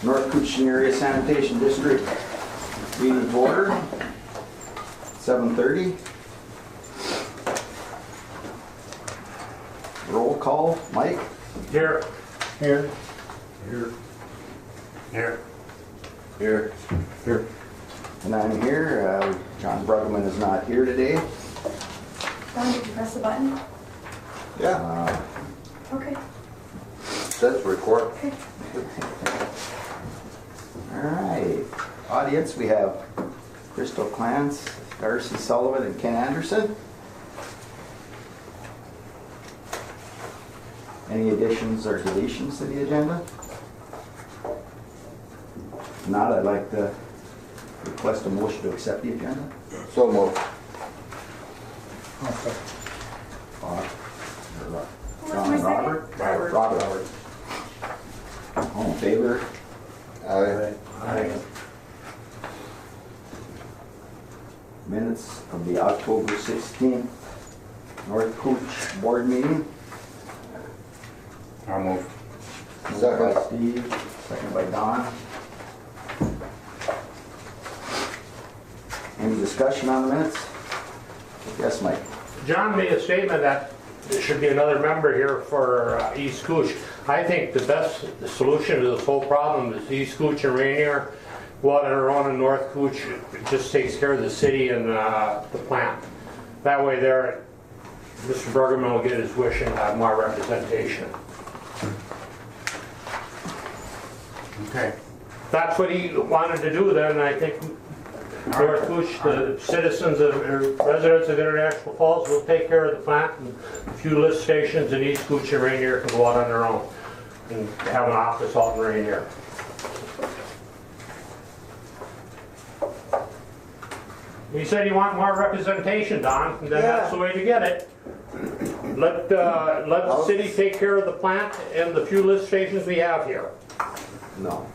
North Coochton Area Sanitation District meeting to order, 7:30. Roll call, Mike? Here. Here. Here. Here. Here. Here. And I'm here. John Bruggeman is not here today. Don, did you press the button? Yeah. Okay. Says record. Okay. All right. Audience, we have Crystal Clance, Darcy Sullivan, and Ken Anderson. Any additions or deletions to the agenda? If not, I'd like to request a motion to accept the agenda. So moved. John and Robert? Robert. All in favor? Aye. Aye. Minutes of the October 16th North Cooch Board meeting. I'll move. Moved Second. by Steve, second by Don. Any discussion on the minutes? Yes, Mike. John made a statement that there should be another member here for East Cooch. I think the best solution to this whole problem is East Cooch and Rainier. Go out on our own in North Cooch, it just takes care of the city and the plant. That way there, Mr. Bergerman will get his wish and have more representation. Okay. If that's what he wanted to do, then I think North Cooch, the citizens of, residents of International Falls will take care of the plant, and a few lift stations in East Cooch and Rainier can go out on their own and have an office out in Rainier. He said you want more representation, Don, and then that's the way to get it. Let the city take care of the plant and the few lift stations we have here. No.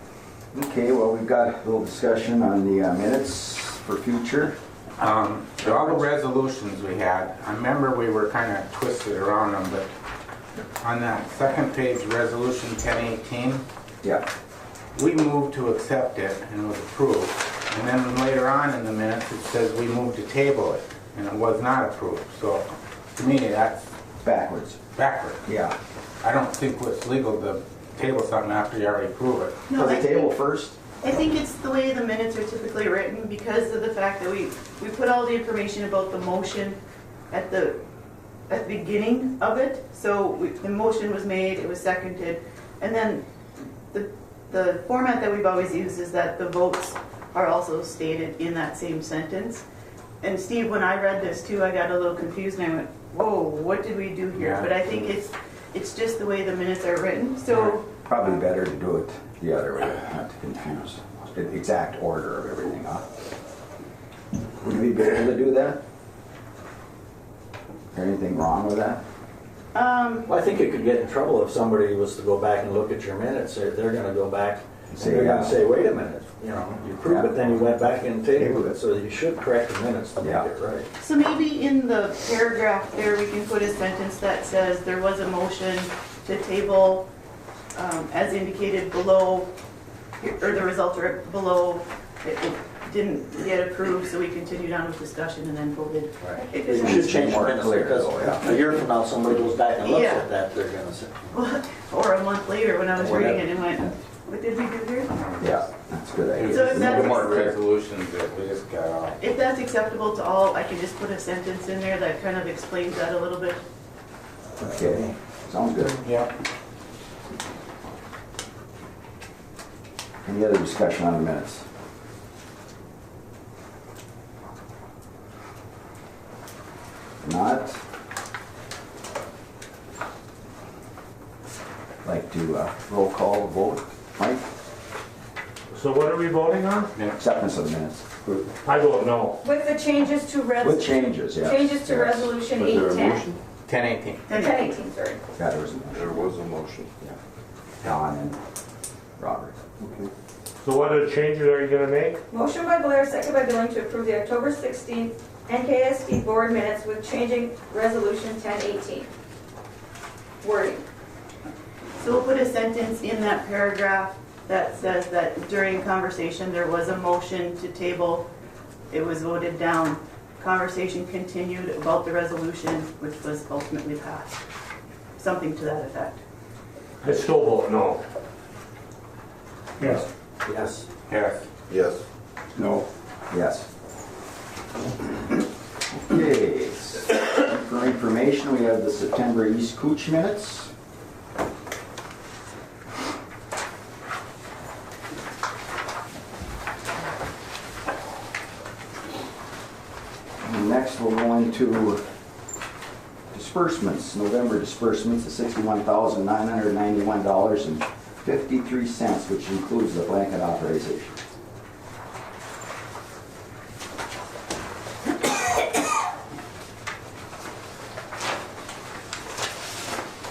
Okay, well, we've got a little discussion on the minutes for future. All the resolutions we had, I remember we were kind of twisted around them, but on that second page, resolution 1018, Yeah. we moved to accept it and it was approved. And then later on in the minutes, it says we moved to table it and it was not approved. So to me, that's Backwards. backward. Yeah. I don't think it's legal to table something after you already approve it. So the table first? I think it's the way the minutes are typically written because of the fact that we put all the information about the motion at the beginning of it. So the motion was made, it was seconded, and then the format that we've always used is that the votes are also stated in that same sentence. And Steve, when I read this too, I got a little confused and I went, whoa, what did we do here? Yeah. But I think it's just the way the minutes are written. So Probably better to do it the other way, not to confuse the exact order of everything, huh? Would we be able to do that? Is there anything wrong with that? Well, I think you could get in trouble if somebody was to go back and look at your minutes. They're going to go back and Say, they're going yeah. to say, wait a minute, you know, you proved it, then you went back and tabled it. So you should correct the minutes to make Yeah. it right. So maybe in the paragraph there, we can put a sentence that says there was a motion to table as indicated below, or the results are below. It didn't get approved, so we continued on with discussion and then voted. You should change the More minutes clear, because though, yeah. a year from now, somebody goes back and looks Yeah. at that, they're going to say, Or a month later when I was Whatever. reading it and went, what did we do here? Yeah, that's a good idea. So A if little that's- more clear. Resolutions that we just got off. If that's acceptable to all, I can just put a sentence in there that kind of explains that a little bit. Okay, sounds good. Yeah. Any other discussion on the minutes? Not. Like to roll call vote, Mike? So what are we voting on? Acceptance of the minutes. I vote no. With the changes to With changes, yes. changes to Yes. resolution Was there a 810. motion? 1018. 1018, sorry. Yeah, there was There was a motion. Don and Robert. Okay. So what are the changes are you gonna make? Motion by Blair, second by Billing to approve the October 16th NKSD board minutes with changing resolution 1018. Wording. So we'll put a sentence in that paragraph that says that during conversation, there was a motion to table. It was voted down. Conversation continued about the resolution, which was ultimately passed. Something to that effect. I still vote no. Yes. Yes. Yes. Yes. No. Yes. Okay, for information, we have the September East Cooch minutes. And next we'll go into disbursements, November disbursements of $61,991.53, which includes the blanket authorization.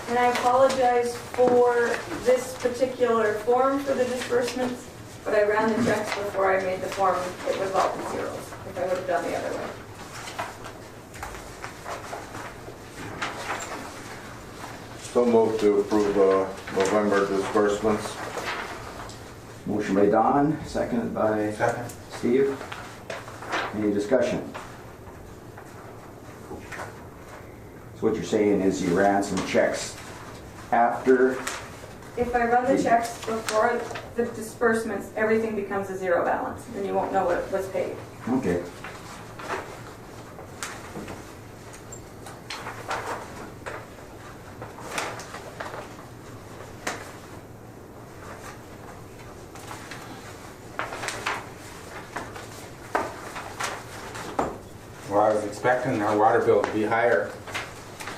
And I apologize for this particular form for the disbursements, but I ran the checks before I made the form. It was all in zeros, if I would have done the other way. So moved to approve November disbursements. Motion by Don, seconded by Second. Steve. Any discussion? So what you're saying is you ran some checks after, If I run the checks before the disbursements, everything becomes a zero balance, and you won't know what was paid. okay. Well, I was expecting our water bill to be higher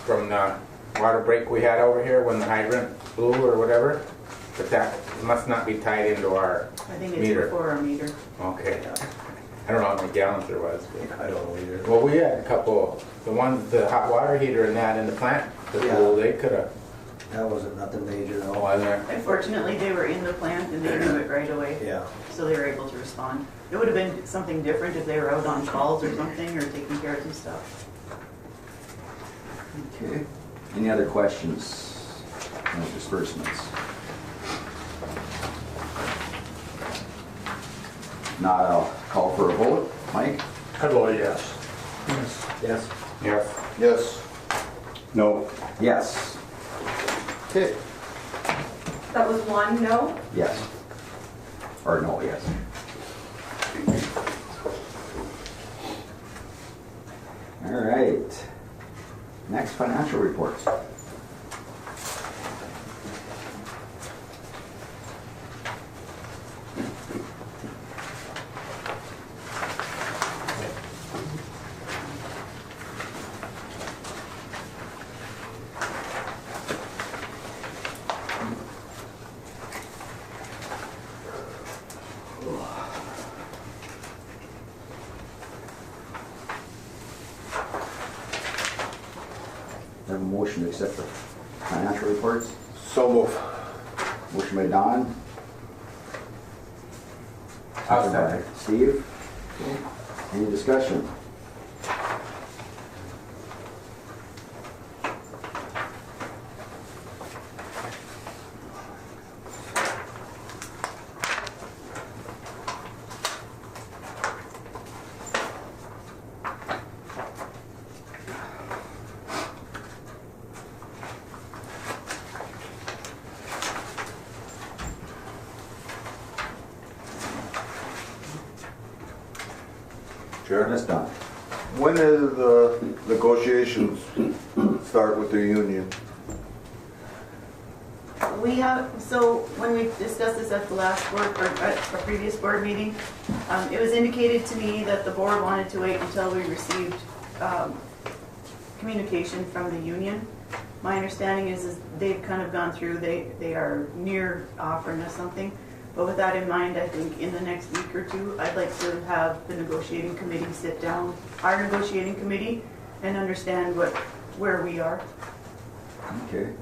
from the water break we had over here when the hydrant blew or whatever, but that must not be tied into our I think it's meter. before our meter. Okay. I don't know how many gallons there was. I don't know either. Well, we had a couple, the hot water heater and that in the plant, Yeah. they could have, That wasn't nothing major, oh, no. was there? Unfortunately, they were in the plant and they knew it right away, Yeah. so they were able to respond. It would have been something different if they were out on calls or something, or taking care of some stuff. Okay. Any other questions on disbursements? Not, I'll call for a vote. Mike? I vote yes. Yes. Yes. Yes. No. Yes. Okay. That was one no. Yes. Or no, yes. All right. Next, financial reports. Have a motion to accept the financial reports. So moved. Motion by Don. I'll Second by second. Steve. Okay. Any discussion? Chair. That's done. When does the negotiations start with the union? We have, so when we discussed this at the last board, or at a previous board meeting, it was indicated to me that the board wanted to wait until we received communication from the union. My understanding is they've kind of gone through, they are near offering us something. But with that in mind, I think in the next week or two, I'd like to have the negotiating committee sit down, our negotiating committee, and understand where we are. Okay.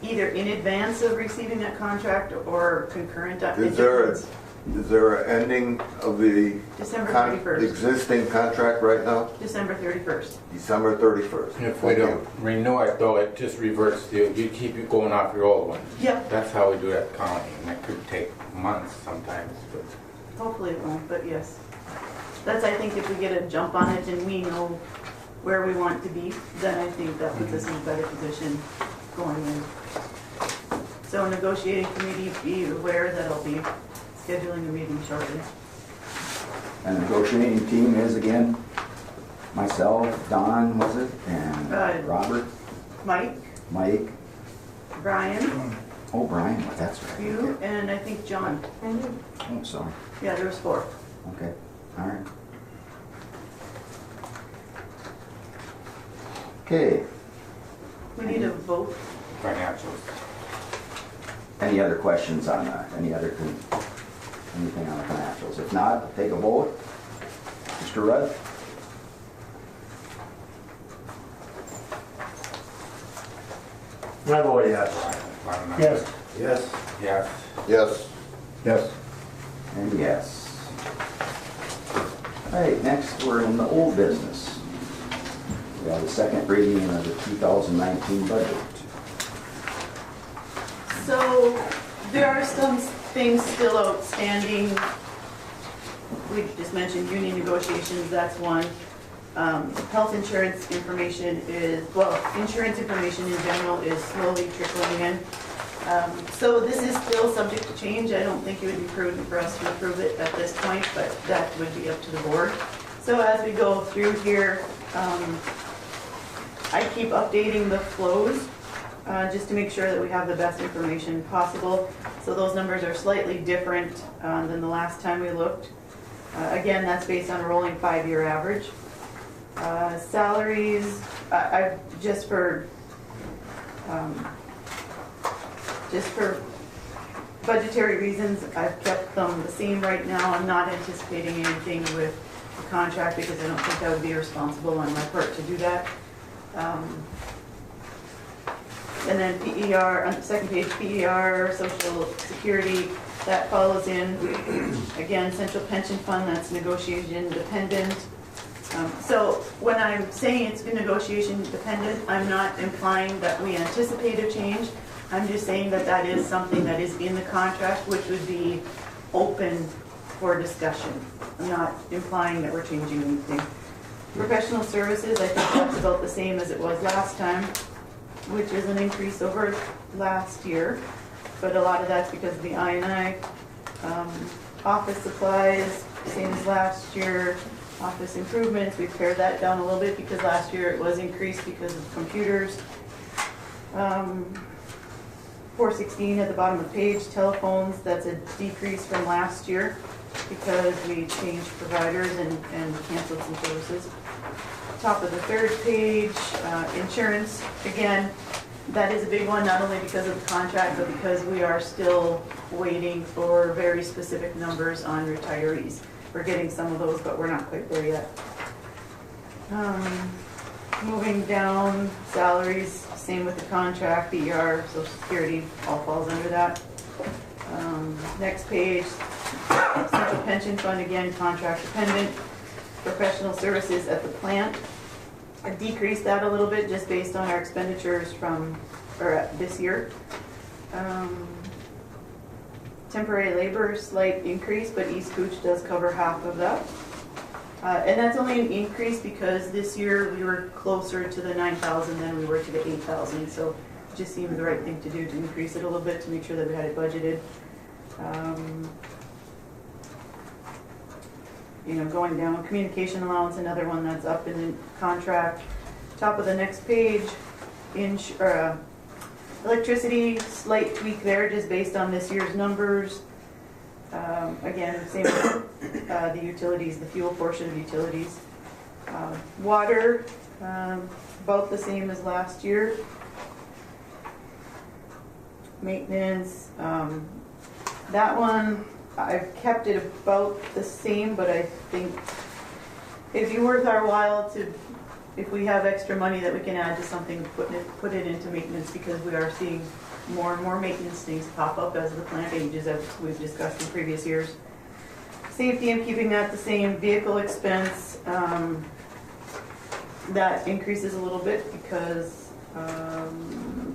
Either in advance of receiving that contract or concurrent. Is there Is there an ending of the December 31st. existing contract right now? December 31st. December 31st. If we don't renew it though, it just reverts to, you keep it going off your old one. Yep, That's how we do it at the county, and that could take months sometimes, but hopefully it won't, but yes. That's, I think, if we get a jump on it and we know where we want to be, then I think that puts us in a better position going in. So negotiating committee, be aware that I'll be scheduling a meeting shortly. And the negotiating team is again, myself, Don, was it, and Robert, Mike, Mike, Brian, oh, Brian, that's right. you, and I think John. Oh, sorry, Yeah, there was 4. okay, all right. Okay, We need a vote. financials. any other questions on that? Anything on the financials? If not, I'll take a vote. Mr. Rudd? I vote yes. Yes. Yes. Yes. Yes. Yes. And yes. All right, next we're in the old business. We have the second reading of the 2019 budget. So there are some things still outstanding. We just mentioned union negotiations, that's one. Health insurance information is, well, insurance information in general is slowly trickling in. So this is still subject to change. I don't think it would be prudent for us to approve it at this point, but that would be up to the board. So as we go through here, I keep updating the flows just to make sure that we have the best information possible. So those numbers are slightly different than the last time we looked. Again, that's based on a rolling 5-year average. Salaries, just for budgetary reasons, I've kept them the same right now. I'm not anticipating anything with the contract because I don't think that would be responsible on my part to do that. And then PER, on the second page, PER, Social Security, that follows in. Again, Central Pension Fund, that's negotiation dependent. So when I'm saying it's negotiation dependent, I'm not implying that we anticipate a change. I'm just saying that that is something that is in the contract, which would be open for discussion. I'm not implying that we're changing anything. Professional services, I think that's about the same as it was last time, which is an increase over last year. But a lot of that's because of the I&I. Office supplies, same as last year. Office improvements, we've pared that down a little bit because last year it was increased because of computers. 416 at the bottom of the page, telephones, that's a decrease from last year because we changed providers and canceled some services. Top of the third page, insurance, again, that is a big one, not only because of the contract, but because we are still waiting for very specific numbers on retirees. We're getting some of those, but we're not quite there yet. Moving down, salaries, same with the contract, PER, Social Security, all falls under that. Next page, Central Pension Fund, again, contract dependent. Professional services at the plant. I decreased that a little bit just based on our expenditures from, or this year. Temporary labor, slight increase, but East Cooch does cover half of that. And that's only an increase because this year we were closer to the 9,000 than we were to the 8,000. So it just seemed the right thing to do to increase it a little bit to make sure that we had it budgeted. Going down, communication allowance, another one that's up in the contract. Top of the next page, electricity, slight tweak there just based on this year's numbers. Again, same with the utilities, the fuel portion of utilities. Water, about the same as last year. Maintenance, that one, I've kept it about the same, but I think it'd be worth our while to, if we have extra money that we can add to something, put it into maintenance because we are seeing more and more maintenance things pop up as the plant ages, as we've discussed in previous years. Safety, I'm keeping that the same. Vehicle expense, that increases a little bit because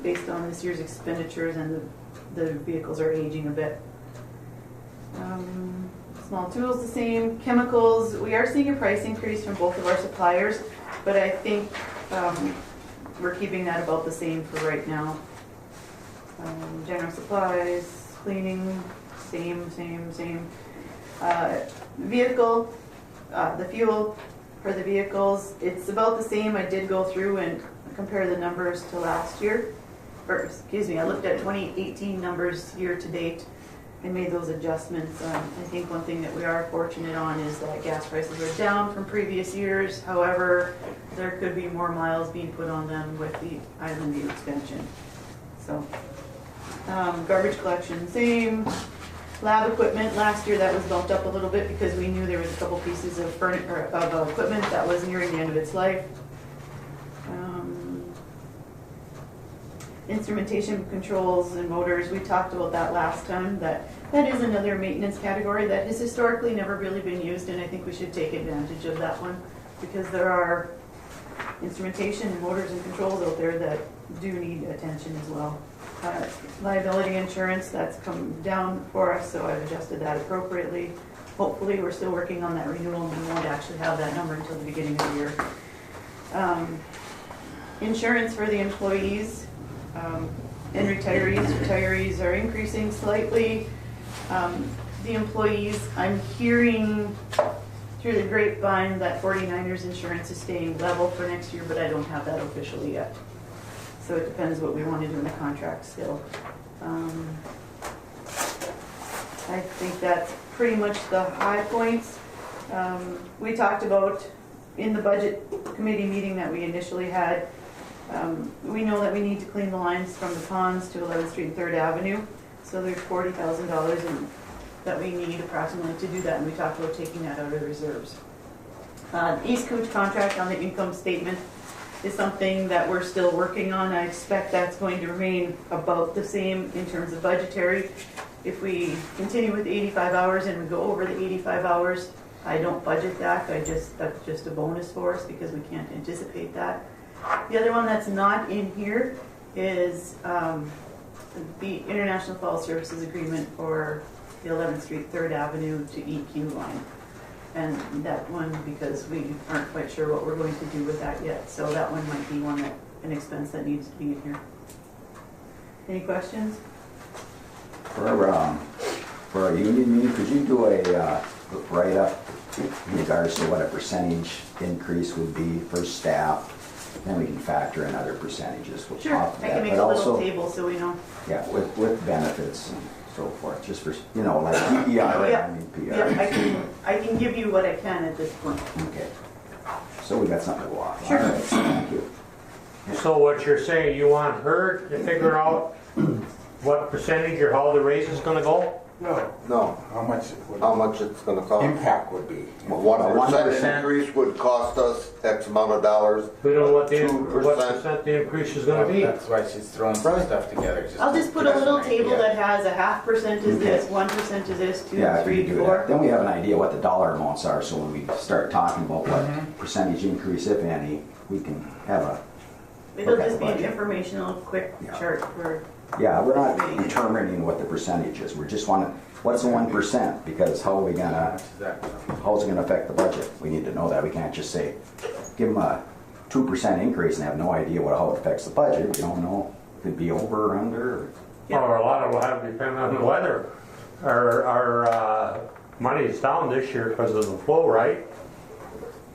based on this year's expenditures and the vehicles are aging a bit. Small tools the same. Chemicals, we are seeing a price increase from both of our suppliers, but I think we're keeping that about the same for right now. General supplies, cleaning, same. Vehicle, the fuel for the vehicles, it's about the same. I did go through and compare the numbers to last year. Or, excuse me, I looked at 2018 numbers year to date and made those adjustments. I think one thing that we are fortunate on is that gas prices are down from previous years. However, there could be more miles being put on them with the Island View expansion. So, garbage collection, same. Lab equipment, last year that was bumped up a little bit because we knew there was a couple pieces of equipment that was nearing the end of its life. Instrumentation, controls, and motors, we talked about that last time. That is another maintenance category that has historically never really been used, and I think we should take advantage of that one because there are instrumentation, motors, and controls out there that do need attention as well. Liability insurance, that's come down for us, so I've adjusted that appropriately. Hopefully, we're still working on that renewal and we won't actually have that number until the beginning of the year. Insurance for the employees and retirees. Retirees are increasing slightly. The employees, I'm hearing through the grapevine that 49ers insurance is staying level for next year, but I don't have that officially yet. So it depends what we want to do in the contract still. I think that's pretty much the high points. We talked about in the budget committee meeting that we initially had, we know that we need to clean the lines from the ponds to 11th Street and 3rd Avenue. So there's $40,000 that we need approximately to do that, and we talked about taking that out of the reserves. East Cooch contract on the income statement is something that we're still working on. I expect that's going to remain about the same in terms of budgetary. If we continue with 85 hours and we go over the 85 hours, I don't budget that. That's just a bonus for us because we can't anticipate that. The other one that's not in here is the International Falls Services Agreement for the 11th Street, 3rd Avenue to EQ line. And that one, because we aren't quite sure what we're going to do with that yet. So that one might be an expense that needs to be in here. Any questions? For our union meeting, could you do a write-up in regards to what a percentage increase would be for staff? Then we can factor in other percentages. We'll Sure, talk I about can make that, a but little also- table so we know. Yeah, with benefits and so forth, just for, like PER and PR. Yeah, I can give you what I can at this point. Okay. So we got something to go off. Sure. All right, thank you. So what you're saying, you want her to figure out what percentage or how the raise is gonna go? No, How much how much it's gonna cost. impact would be? What a 1%? percent increase would cost us X amount of dollars. We don't know what 2%. percent the increase is gonna be. That's why she's throwing some Right. stuff together. I'll just put a little to give us an table idea. that has a 0.5% is this, 1% is this, 2, Yeah, if we 3, do that, 4. then we have an idea what the dollar amounts are, so when we start talking about what percentage increase, if any, we can have a, It'll Okay, just be an budget. informational, quick Yeah. chart for, yeah, we're not determining what the percentage is, we just want to, what's the 1%? Because how are we How gonna, much is that? how's it gonna affect the budget? We need to know that, we can't just say, give them a 2% increase and have no idea how it affects the budget, we don't know, could be over or under, or Or a lot of it will have to depend on the weather. Our money is down this year because of the flow, right?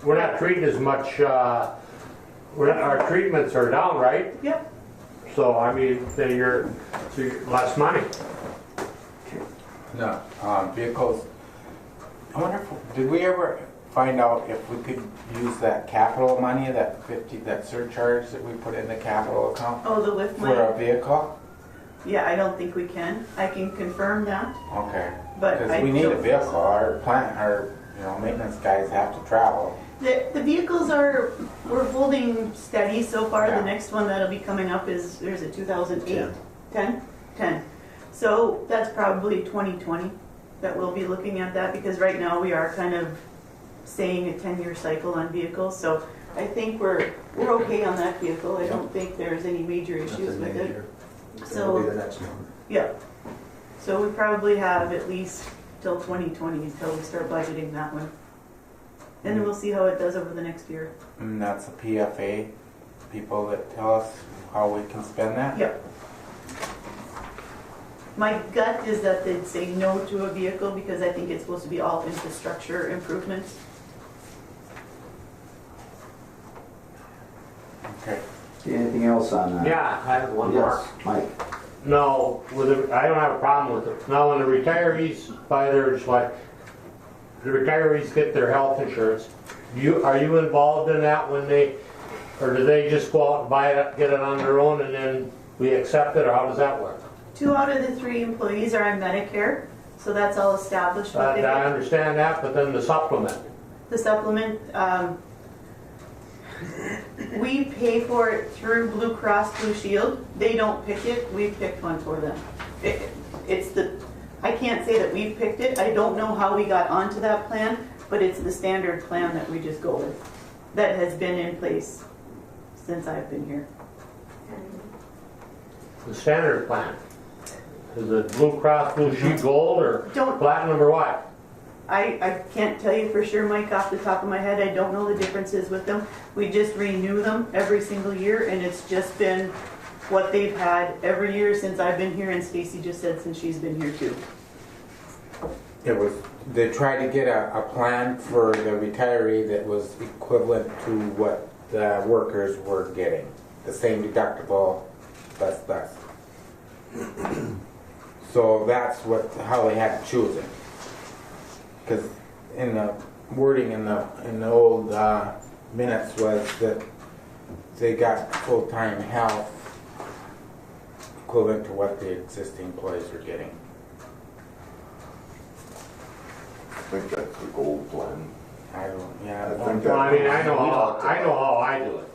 We're not treating as much, our treatments are down, right? yep. So, I mean, then you're less money. No, vehicles. I wonder if, did we ever find out if we could use that capital money, that surcharge that we put in the capital account Oh, the lift for money? a vehicle? Yeah, I don't think we can. I can confirm that, Okay. but Because I we need a don't- vehicle, our maintenance guys have to travel. The vehicles we're holding steady so far. Yeah. The next one that'll be coming up is, there's a 2008. 10? 10. So that's probably 2020 that we'll be looking at that, because right now we are kind of saying a 10-year cycle on vehicles, so I think we're okay on that vehicle. I don't think there's any major issues with it. That'll be So, the next one. yeah. So we probably have at least till 2020 until we start budgeting that one. And then we'll see how it does over the next year. And that's the PFA people that tell us how we can spend that? Yep. My gut is that they'd say no to a vehicle because I think it's supposed to be all infrastructure improvements. Okay. Okay, anything else on that? Yeah, I have one more. Yes, Mike. No, I don't have a problem with it. Now, when the retirees buy theirs, like, the retirees get their health insurance, are you involved in that when or do they just go out and buy it, get it on their own and then we accept it, or how does that work? 2 out of the 3 employees are on Medicare, so that's all established. what they I get. understand that, but then the supplement. The supplement, we pay for it through Blue Cross Blue Shield. They don't pick it, we picked one for them. I can't say that we've picked it. I don't know how we got onto that plan, but it's the standard plan that we just go with. That has been in place since I've been here. The standard plan. Is it Blue Cross Blue Shield Gold or Don't- Platinum or what? I can't tell you for sure, Mike, off the top of my head. I don't know the differences with them. We just renew them every single year, and it's just been what they've had every year since I've been here, and Stacy just said since she's been here too. They tried to get a plan for the retiree that was equivalent to what the workers were getting. The same deductible, less. So that's how they had to choose it. Because in the wording in the old minutes was that they got full-time health equivalent to what the existing employees were getting. I think that's the gold plan. I don't, yeah. I think Well, I mean, I know We how talked I do it.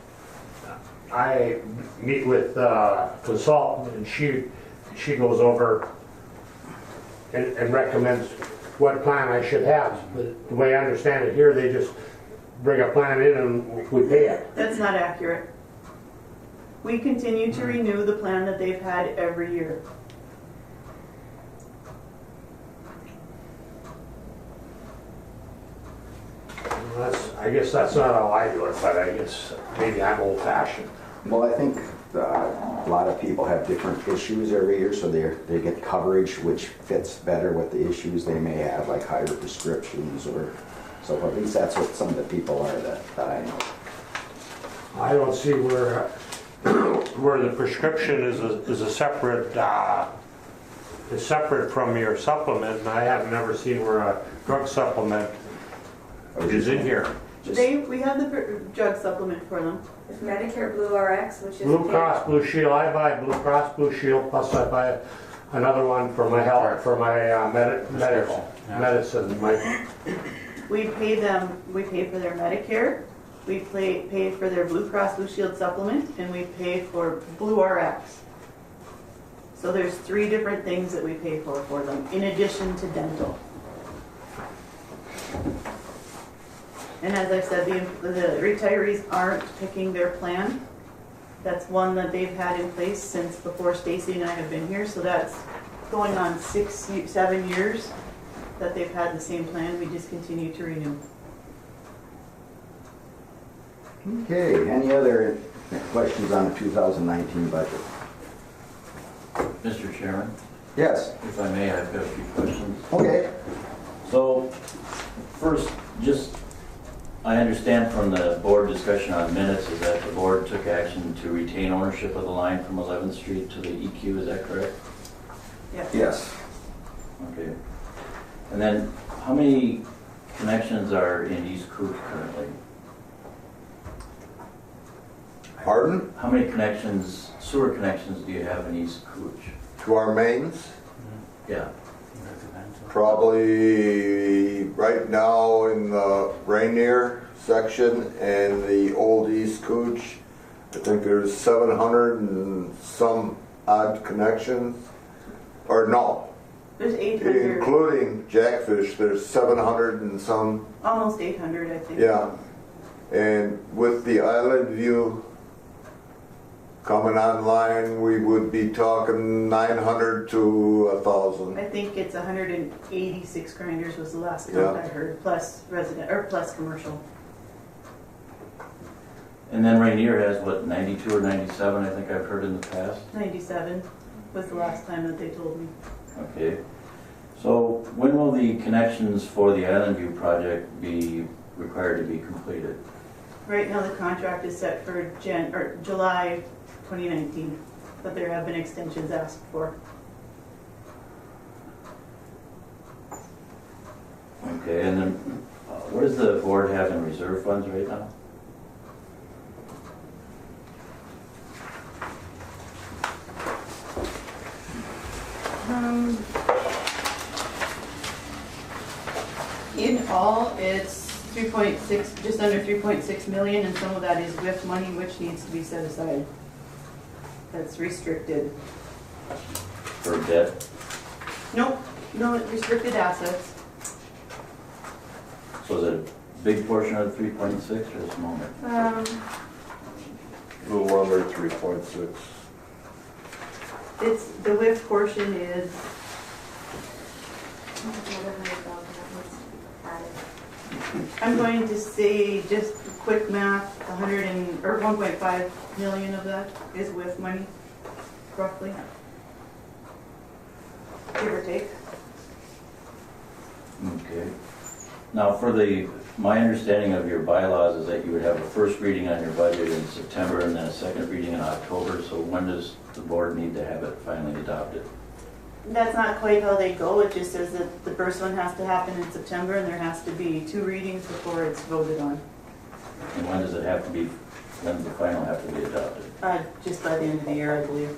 I meet with a consultant and she goes over and recommends what plan I should have. But the way I understand it here, they just bring a plan in and we pay it. That's not accurate. We continue to renew the plan that they've had every year. I guess that's not how I do it, but I guess maybe I'm old fashioned. Well, I think a lot of people have different issues every year, so they get coverage which fits better with the issues they may have, like higher prescriptions or so. At least that's what some of the people are that I know. I don't see where the prescription is a separate, is separate from your supplement, and I have never seen where a drug supplement is in here. We have the drug supplement for them. It's Medicare Blue RX, which is. Blue Cross Blue Shield, I buy Blue Cross Blue Shield, plus I buy another one for my health, for my medical medicine. We pay for their Medicare, we pay for their Blue Cross Blue Shield supplement, and we pay for Blue RX. So there's 3 different things that we pay for them, in addition to dental. And as I said, the retirees aren't picking their plan. That's one that they've had in place since before Stacy and I have been here, so that's going on 7 years that they've had the same plan. We just continue to renew. Okay, any other questions on the 2019 budget? Mr. Chairman, Yes. if I may, I've got a few questions. Okay. So, first, I understand from the board discussion on minutes is that the board took action to retain ownership of the line from 11th Street to the EQ, is that correct? Yes. Okay. And then, how many connections are in East Cooch currently? Pardon? How many sewer connections do you have in East Cooch? To our mains? Yeah. Probably right now in the Rainier section and the old East Cooch, I think there's 700 and some odd connections. Or no, There's 800, Including Jackfish, there's 700 and some, almost 800, I think. yeah. And with the Island View coming online, we would be talking 900 to 1,000. I think it's 186 grinders was the last count Yeah. I heard, plus resident, or plus commercial. And then Rainier has what, 92 or 97, I think I've heard in the past? 97 was the last time that they told me. Okay. So when will the connections for the Island View project be required to be completed? Right now, the contract is set for July 2019, but there have been extensions asked for. Okay, and then what does the board have in reserve funds right now? In all, it's 3.6, just under 3.6 million, and some of that is WIF money, which needs to be set aside. That's restricted. For debt? Nope, no, it's restricted assets. So is it a big portion of 3.6 or a small? A little under 3.6. It's, the WIF portion is, I'm going to say, just quick math, 1.5 million of that is WIF money, roughly. Give or take. Okay. Now, for my understanding of your bylaws is that you would have a first reading on your budget in September and then a second reading in October. So when does the board need to have it finally adopted? That's not quite how they go, it just says that the first one has to happen in September and there has to be 2 readings before it's voted on. And when does it have to be, when does the final have to be adopted? Just by the end of the year, I believe.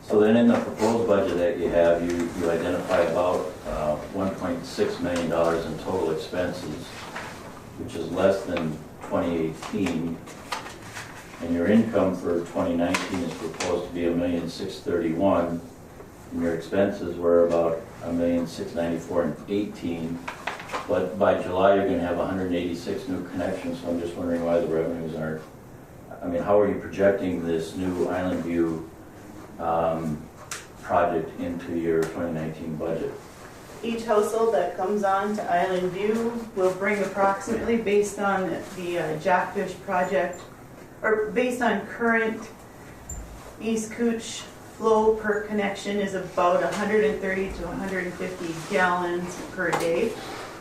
So then in the proposed budget that you have, you identify about $1.6 million in total expenses, which is less than 2018. And your income for 2019 is proposed to be $1,631,000, and your expenses were about $1,694,000 in 18. But by July, you're going to have 186 new connections, so I'm just wondering why the revenues aren't. I mean, how are you projecting this new Island View project into your 2019 budget? Each household that comes on to Island View will bring approximately, based on the Jackfish project, or based on current East Cooch flow per connection is about 130 to 150 gallons per day.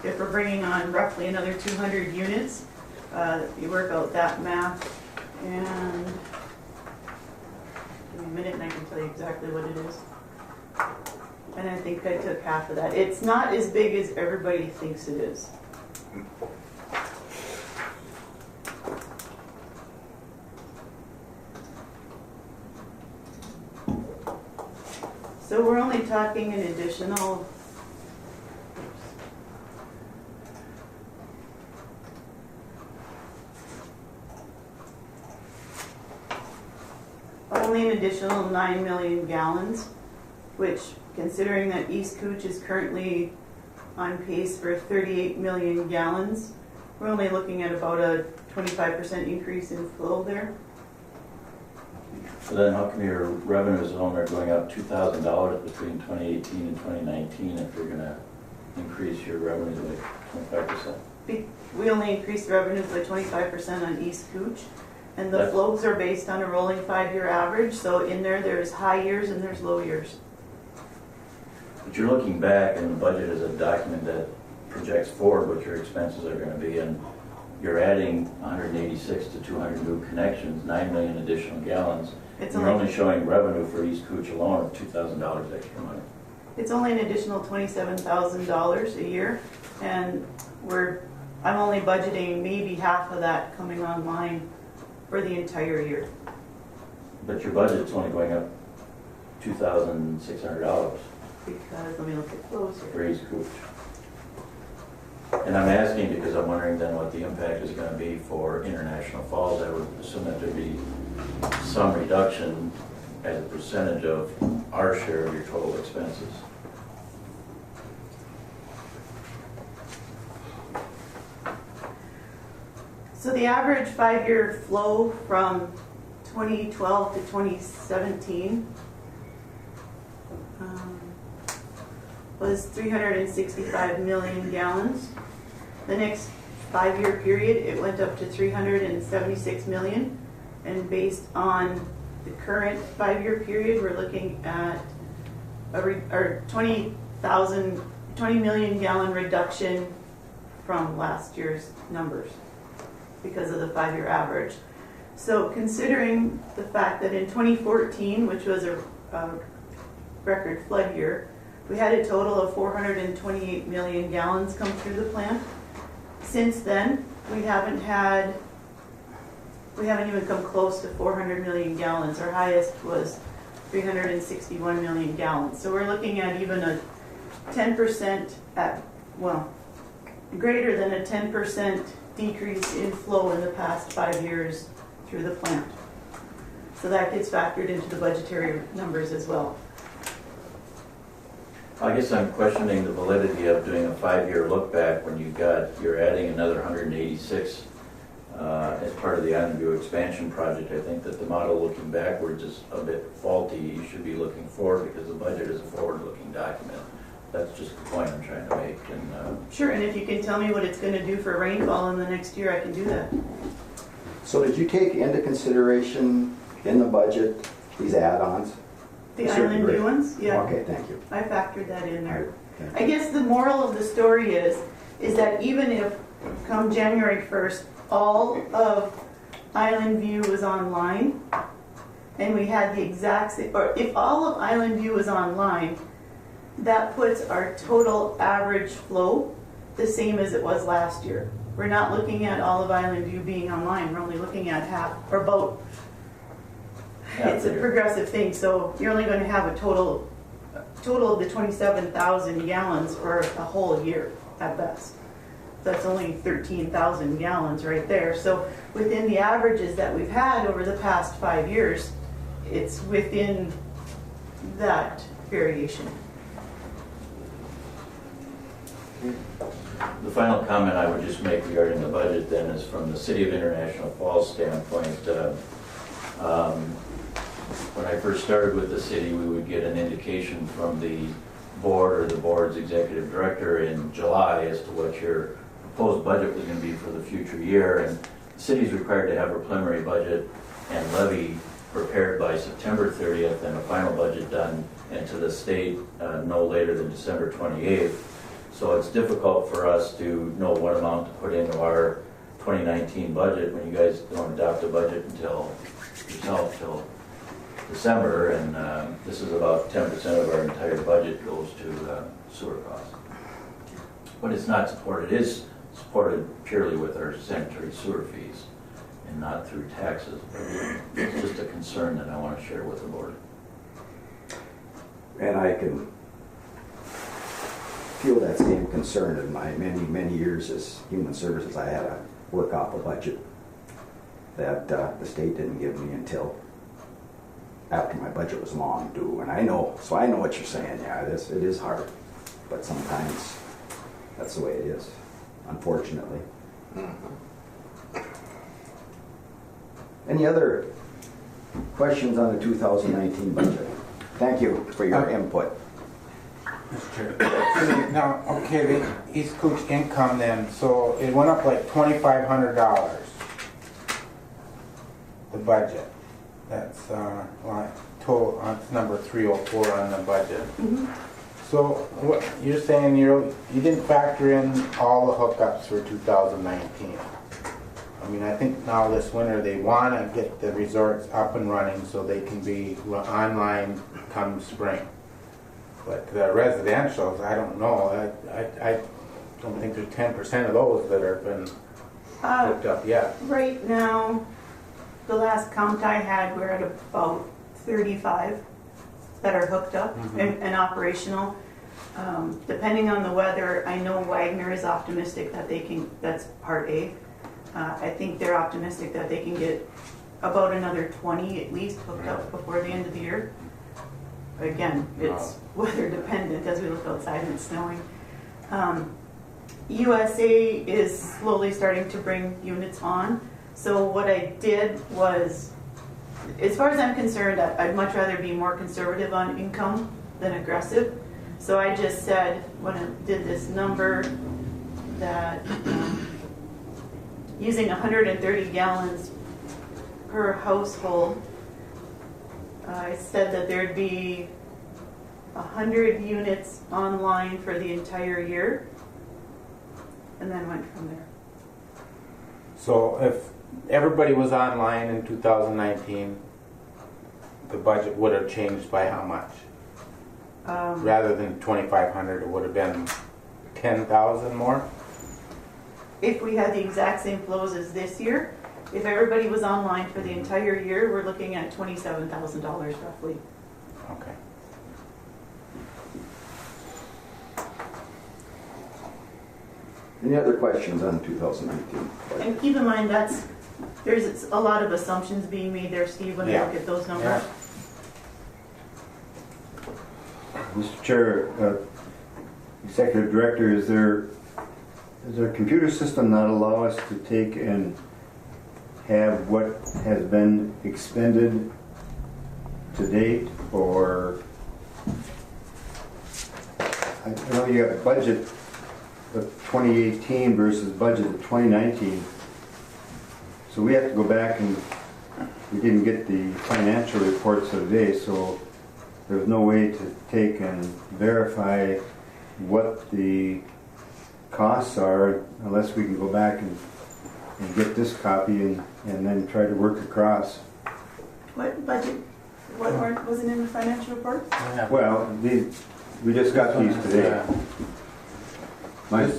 If we're bringing on roughly another 200 units, you work out that math, and give me a minute and I can tell you exactly what it is. And I think I took half of that. It's not as big as everybody thinks it is. So we're only talking an additional, only an additional 9 million gallons, which, considering that East Cooch is currently on pace for 38 million gallons, we're only looking at about a 25% increase in flow there. So then how come your revenues alone are going up $2,000 between 2018 and 2019 if you're going to increase your revenues by 25%? We only increased revenues by 25% on East Cooch, and the flows are based on a rolling 5-year average, so in there's high years and there's low years. But you're looking back, and the budget is a document that projects forward what your expenses are going to be, and you're adding 186 to 200 new connections, 9 million additional gallons. And you're only showing revenue for East Cooch alone of $2,000 extra money. It's only an additional $27,000 a year, and I'm only budgeting maybe half of that coming online for the entire year. But your budget's only going up $2,600 Because, let me look at flows here. for East Cooch. And I'm asking because I'm wondering then what the impact is going to be for International Falls. I would assume that there'd be some reduction as a percentage of our share of your total expenses? So the average 5-year flow from 2012 to 2017 was 365 million gallons. The next 5-year period, it went up to 376 million. And based on the current 5-year period, we're looking at a 20 million gallon reduction from last year's numbers because of the 5-year average. So considering the fact that in 2014, which was a record flood year, we had a total of 428 million gallons come through the plant. Since then, we haven't even come close to 400 million gallons. Our highest was 361 million gallons. So we're looking at even a 10% greater than a 10% decrease in flow in the past 5 years through the plant. So that gets factored into the budgetary numbers as well. I guess I'm questioning the validity of doing a 5-year look back when you're adding another 186 as part of the Island View expansion project. I think that the model looking backwards is a bit faulty. You should be looking forward because the budget is a forward-looking document. That's just the point I'm trying to make. And Sure, and if you can tell me what it's going to do for rainfall in the next year, I can do that. So did you take into consideration in the budget these add-ons? The A certain Island degree. View ones? Yeah. Okay, thank you. I factored that in there. Thank I you. guess the moral of the story is that even if come January 1st, all of Island View was online, and we had the exact same, or if all of Island View was online, that puts our total average flow the same as it was last year. We're not looking at all of Island View being online, we're only looking at half, or about, it's a progressive thing, so you're only gonna have a total of the 27,000 gallons for a whole year at best. That's only 13,000 gallons right there. So within the averages that we've had over the past 5 years, it's within that variation. the final comment I would just make regarding the budget then is from the City of International Falls standpoint. When I first started with the city, we would get an indication from the board or the board's executive director in July as to what your proposed budget was going to be for the future year. And the city is required to have a preliminary budget and levy prepared by September 30th and a final budget done into the state no later than December 28th. So it's difficult for us to know what amount to put into our 2019 budget when you guys don't adopt a budget until December, and this is about 10% of our entire budget goes to sewer costs. But it's not supported, it is supported purely with our sanitary sewer fees and not through taxes. It's just a concern that I want to share with the board. And I can feel that same concern in my many years as human services. I had to work off a budget that the state didn't give me until after my budget was long due. And I know what you're saying. Yeah, it is hard, but sometimes that's the way it is, unfortunately. Any other questions on the 2019 budget? Thank you for your input. Mr. Chair. Now, okay, the East Cooch income then, so it went up like $2,500, the budget. That's like total, it's number 304 on the budget. So what you're saying, you didn't factor in all the hookups for 2019. I mean, I think now this winter they want to get the resorts up and running so they can be online come spring. But the residentials, I don't know. I don't think there's 10% of those that have been hooked up yet. Right now, the last count I had, we're at about 35 that are hooked up and operational. Depending on the weather, I know Wagner is optimistic that they can, that's part A. I think they're optimistic that they can get about another 20 at least hooked up before the end of the year. Again, it's weather dependent as we look outside and it's snowing. USA is slowly starting to bring units on. So what I did was, as far as I'm concerned, I'd much rather be more conservative on income than aggressive. So I just said, when I did this number, that using 130 gallons per household, I said that there'd be 100 units online for the entire year, and then went from there. So if everybody was online in 2019, the budget would have changed by how much? Rather than 2,500, it would have been 10,000 more? If we had the exact same flows as this year, if everybody was online for the entire year, we're looking at $27,000 roughly. Okay. Any other questions on 2019? And keep in mind, there's a lot of assumptions being made there, Steve, when I Yeah. look at those numbers. Yeah. Mr. Chair, Executive Director, is there a computer system not allow us to take and have what has been expended to date, or I know you have a budget of 2018 versus budget of 2019, so we have to go back, and we didn't get the financial reports of the day, so there's no way to take and verify what the costs are unless we can go back and get this copy and then try to work across. What budget, wasn't in the financial report? Yeah. Well, we just got these today. My-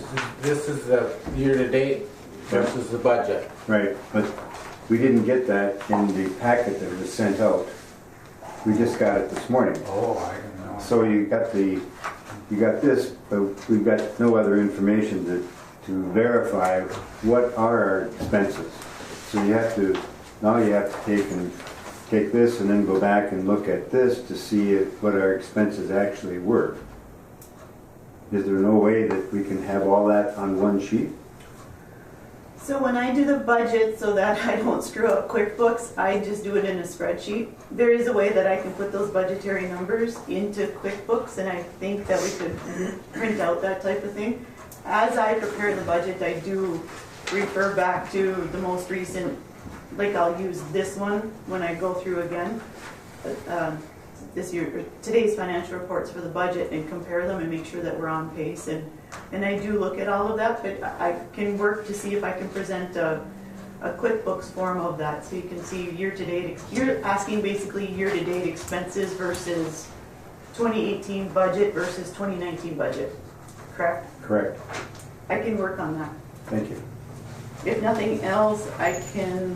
This is the year-to-date versus the budget. Right, but we didn't get that in the packet that was sent out. We just got it this morning. Oh, I didn't know. So you got this, but we've got no other information to verify what are our expenses. So you have to take this and then go back and look at this to see what our expenses actually were. Is there no way that we can have all that on one sheet? So when I do the budget, so that I don't screw up QuickBooks, I just do it in a spreadsheet. There is a way that I can put those budgetary numbers into QuickBooks, and I think that we could print out that type of thing. As I prepare the budget, I do refer back to the most recent, like I'll use this one when I go through again. Today's financial reports for the budget, and compare them and make sure that we're on pace. And I do look at all of that, but I can work to see if I can present a QuickBooks form of that, so you can see year-to-date. You're asking basically year-to-date expenses versus 2018 budget versus 2019 budget, correct? Correct. I can work on that. Thank you. If nothing else, I can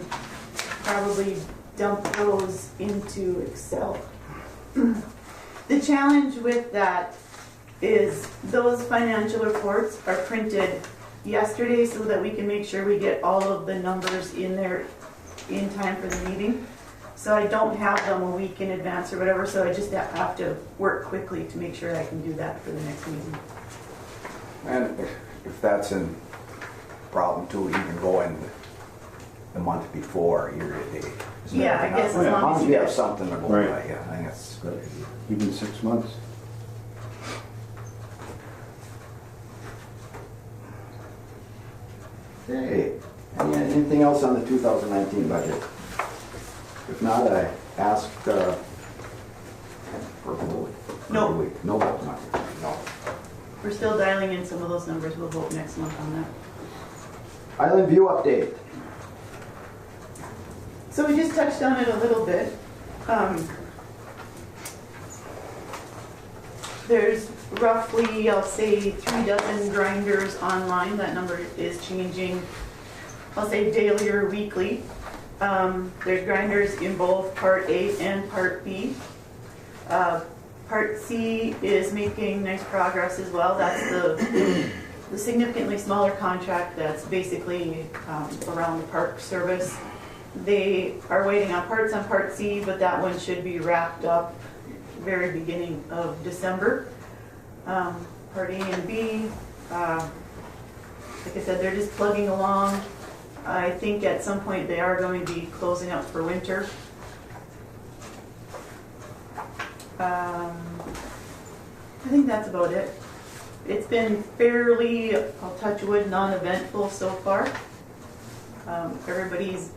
probably dump those into Excel. The challenge with that is those financial reports are printed yesterday so that we can make sure we get all of the numbers in there in time for the meeting. So I don't have them a week in advance or whatever, so I just have to work quickly to make sure I can do that for the next meeting. And if that's a problem too, you can go in the month before, year to date. Isn't Yeah, that I guess enough? as long as you you have guys- something to go Right. by, yeah, I think that's a good idea. Even 6 months? Okay, anything else on the 2019 budget? If not, I ask for a vote. No. No vote, no. We're still dialing in some of those numbers. We'll vote next month on that. Island View update. So we just touched on it a little bit. There's roughly, I'll say, 3 dozen grinders online. That number is changing, I'll say daily or weekly. There's grinders in both Part A and Part B. Part C is making nice progress as well. That's the significantly smaller contract that's basically around the park service. They are waiting on Part C, but that one should be wrapped up very beginning of December. Part A and B, like I said, they're just plugging along. I think at some point they are going to be closing up for winter. I think that's about it. It's been fairly, I'll touch wood, non-eventful so far. Everybody's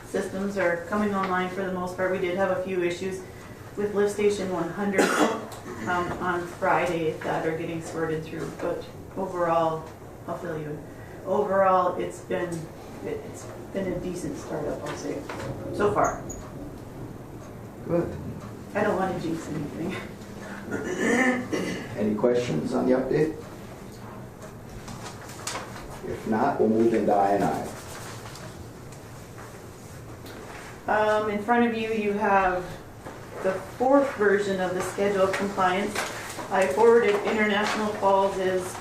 systems are coming online for the most part. We did have a few issues with lift station 100 on Friday that are getting sorted through, but overall, I'll fill you in. Overall, it's been a decent startup, I'll say, so far. Good. I don't want to jinx anything. Any questions on the update? If not, we'll move into I&I. In front of you, you have the fourth version of the schedule of compliance. I forwarded International Falls'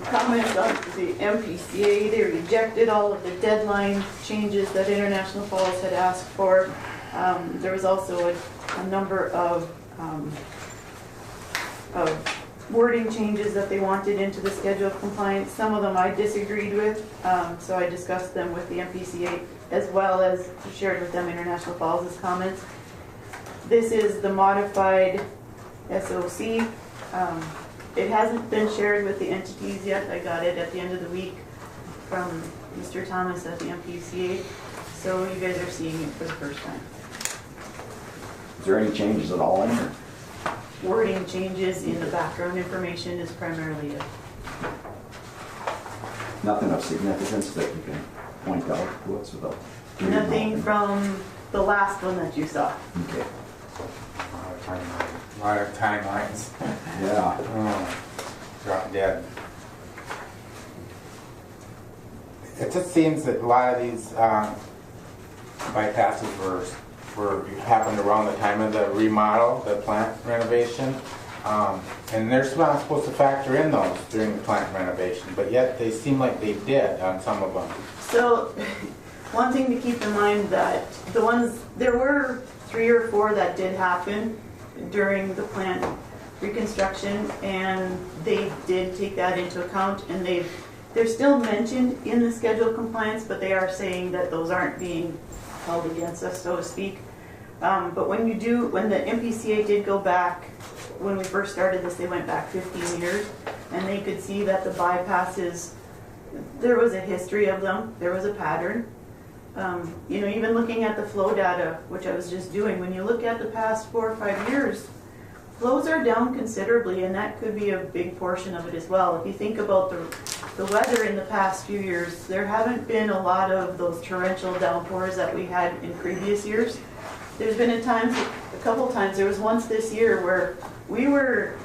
comments on the MPCA. They rejected all of the deadline changes that International Falls had asked for. There was also a number of wording changes that they wanted into the schedule of compliance. Some of them I disagreed with, so I discussed them with the MPCA as well as shared with them International Falls' comments. This is the modified SOC. It hasn't been shared with the entities yet. I got it at the end of the week from Mr. Thomas at the MPCA, so you guys are seeing it for the first time. Is there any changes at all in there? Wording changes in the background information is primarily it. Nothing of significance that you can point out to us without? Nothing from the last one that you saw. Okay. A lot of timelines. Yeah. Oh, drop dead. It just seems that a lot of these bypasses happened around the time of the remodel, the plant renovation. And they're not supposed to factor in those during the plant renovation, but yet they seem like they did on some of them. So, one thing to keep in mind that there were 3 or 4 that did happen during the plant reconstruction, and they did take that into account, and they're still mentioned in the schedule of compliance, but they are saying that those aren't being held against us, so to speak. But when the MPCA did go back, when we first started this, they went back 15 years, and they could see that the bypasses, there was a history of them, there was a pattern. Even looking at the flow data, which I was just doing, when you look at the past 4 or 5 years, flows are down considerably, and that could be a big portion of it as well. If you think about the weather in the past few years, there haven't been a lot of those torrential downpours that we had in previous years. There's been a couple times, there was once this year where we were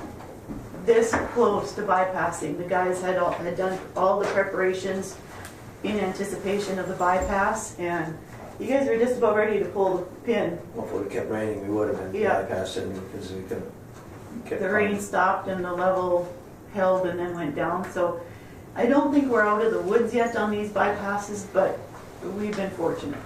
this close to bypassing. The guys had done all the preparations in anticipation of the bypass, and you guys were just about ready to pull the pin. Well, if it kept raining, we would have been bypassing because we kept The rain stopped and the level held and then went down. So I don't think we're out of the woods yet on these bypasses, but we've been fortunate.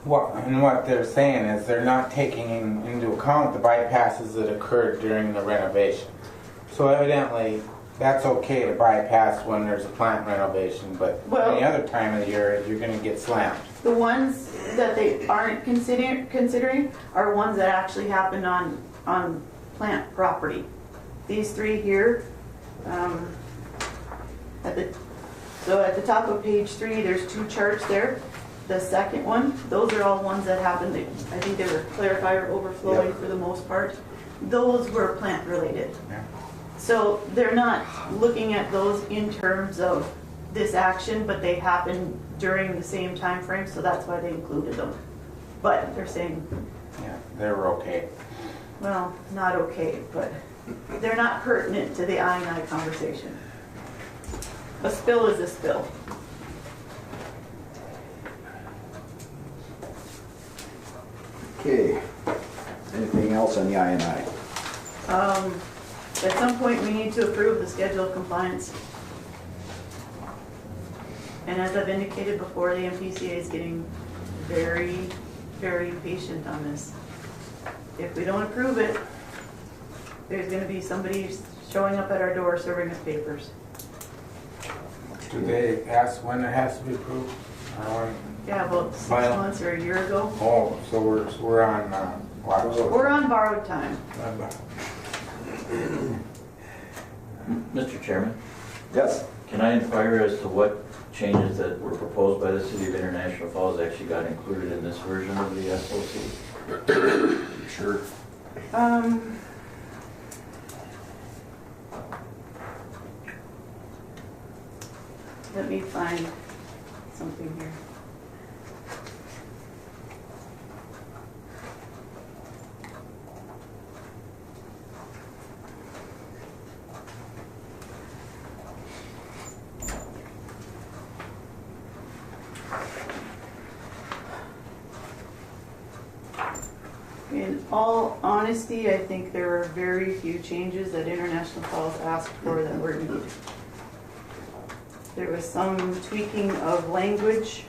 What they're saying is they're not taking into account the bypasses that occurred during the renovation. So evidently, that's okay to bypass when there's a plant renovation, but any other time of the year, you're going to get slammed. The ones that they aren't considering are ones that actually happened on plant property. These 3 here, at the top of page 3, there's 2 charts there. The second one, those are all ones that happened. I think they were clarifier overflowing for the most part. Those were plant related. Yeah. So they're not looking at those in terms of this action, but they happened during the same time frame, so that's why they included them. But they're saying, Yeah, they were okay. well, not okay, but they're not pertinent to the I&I conversation. A spill is a spill. Okay. Anything else on the I&I? At some point, we need to approve the schedule of compliance. And as I've indicated before, the MPCA is getting very, very patient on this. If we don't approve it, there's gonna be somebody showing up at our door serving us papers. Do they ask when it has to be approved? Yeah, about 6 File. months or a year ago. Oh, so we're on, watch. We're on borrowed time. Mr. Chairman, Yes. can I inquire as to what changes that were proposed by the City of International Falls actually got included in this version of the SOC? Sure. Let me find something here. In all honesty, I think there were very few changes that International Falls asked for that were needed. There was some tweaking of language.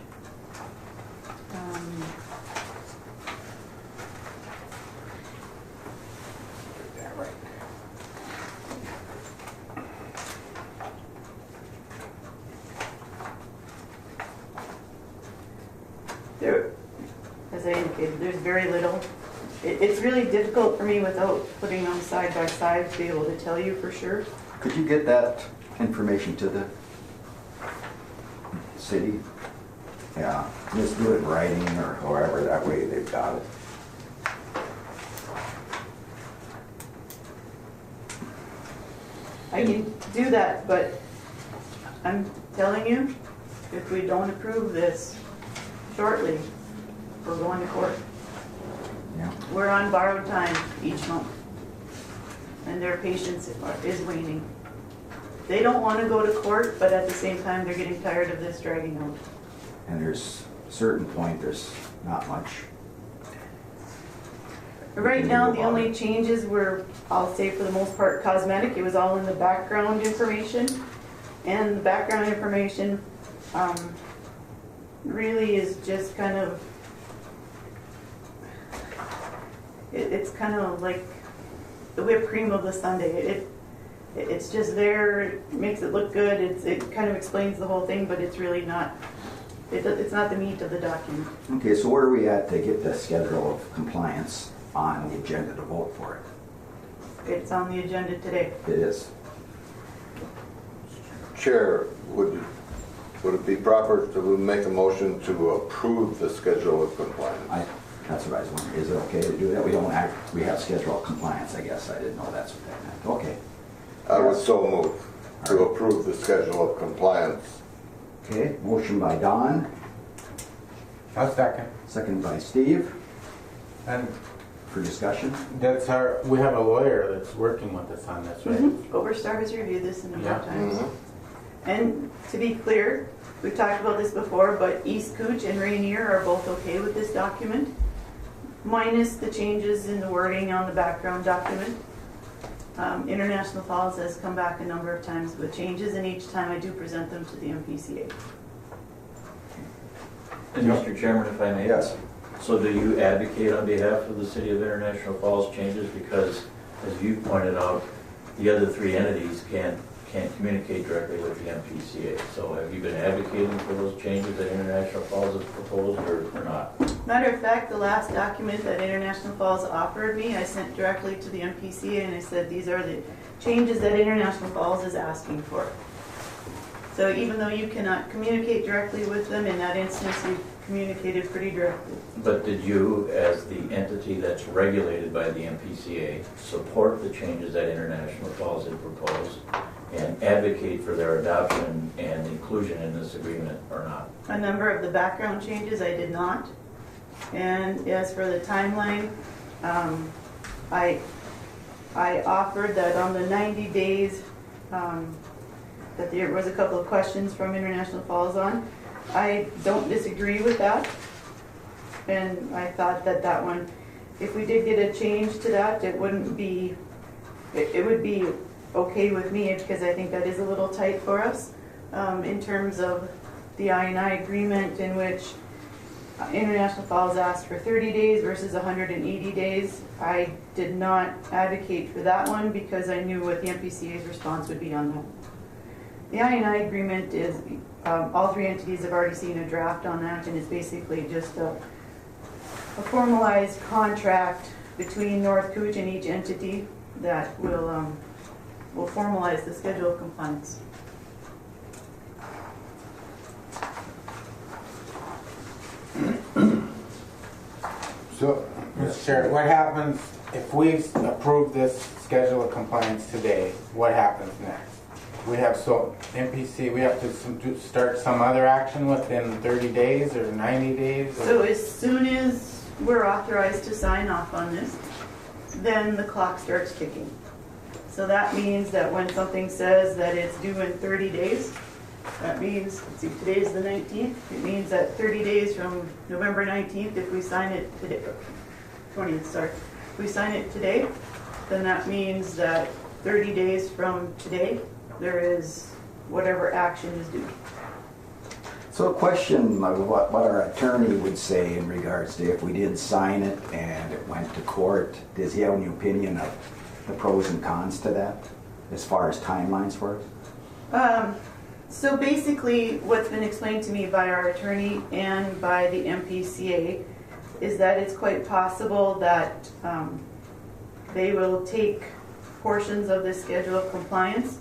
There, as I indicated, there's very little. It's really difficult for me without putting them side by side to be able to tell you for sure. Could you get that information to the city? Yeah, just do it in writing or however, that way they've got it. I can do that, but I'm telling you, if we don't approve this shortly, we're going to court. Yeah. We're on borrowed time each month, and their patience is waning. They don't want to go to court, but at the same time, they're getting tired of this dragging out. And there's a certain point, there's not much. Right now, the only changes were, I'll say for the most part, cosmetic. It was all in the background information. And the background information really is just kind of, it's kind of like the whipped cream of the sundae. It's just there, it makes it look good, it kind of explains the whole thing, but it's really not, it's not the meat of the document. Okay, so where are we at to get the schedule of compliance on the agenda to vote for it? It's on the agenda today. It is. Chair, would it be proper to make a motion to approve the schedule of compliance? That's what I was wondering. Is it okay to do that? We have schedule of compliance, I guess. I didn't know that's what that meant. Okay. I would so move to approve the schedule of compliance. Okay, motion by Don, I'll second. second by Steve, And for discussion. that's we have a lawyer that's working with us on this, right? Overstar has reviewed this a number of Yeah. times. And to be clear, we've talked about this before, but East Cooch and Rainier are both okay with this document, minus the changes in the wording on the background document. International Falls has come back a number of times with changes, and each time I do present them to the MPCA. And Mr. Chairman, if I may? Yes. So do you advocate on behalf of the City of International Falls changes? Because, as you pointed out, the other three entities can't communicate directly with the MPCA. So have you been advocating for those changes that International Falls has proposed, or not? Matter of fact, the last document that International Falls offered me, I sent directly to the MPCA, and I said, these are the changes that International Falls is asking for. So even though you cannot communicate directly with them, in that instance, you communicated pretty directly. But did you, as the entity that's regulated by the MPCA, support the changes that International Falls had proposed and advocate for their adoption and inclusion in this agreement, or not? A number of the background changes I did not. And as for the timeline, I offered that on the 90 days, that there was a couple of questions from International Falls on. I don't disagree with that. And I thought that that one, if we did get a change to that, it wouldn't be, it would be okay with me, because I think that is a little tight for us in terms of the I&I agreement, in which International Falls asked for 30 days versus 180 days. I did not advocate for that one because I knew what the MPCA's response would be on that. The I&I agreement is, all three entities have already seen a draft on that, and it's basically just a formalized contract between North Cooch and each entity that will formalize the schedule of compliance. So, Mr. Chair, what happens if we approve this schedule of compliance today? What happens next? We have MPC, we have to start some other action within 30 days or 90 days? Or? So as soon as we're authorized to sign off on this, then the clock starts ticking. So that means that when something says that it's due in 30 days, that means, let's see, today's the 19th. It means that 30 days from November 19th, if we sign it today, 20th, sorry. If we sign it today, then that means that 30 days from today, there is whatever action is due. So a question of what our attorney would say in regards to if we did sign it and it went to court, does he have any opinion of the pros and cons to that as far as timelines for it? So basically, what's been explained to me by our attorney and by the MPCA is that it's quite possible that they will take portions of the schedule of compliance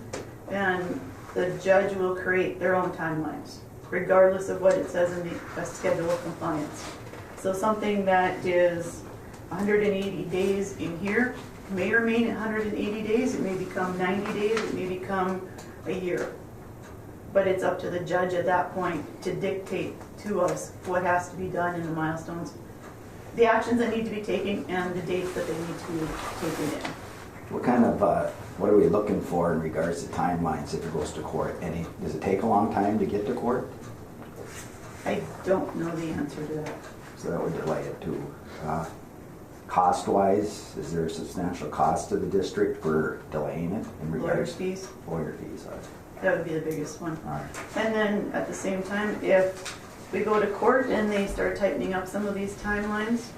and the judge will create their own timelines, regardless of what it says in the schedule of compliance. So something that is 180 days in here may remain 180 days, it may become 90 days, it may become a year. But it's up to the judge at that point to dictate to us what has to be done in the milestones, the actions that need to be taken, and the dates that they need to be taken in. What kind of, what are we looking for in regards to timelines if it goes to court? Does it take a long time to get to court? I don't know the answer to that. So that would delay it too. Cost-wise, is there a substantial cost to the district for delaying it in Lawyer's regards? fees, Lawyer fees. that would be the biggest one. All right. And then at the same time, if we go to court and they start tightening up some of these timelines,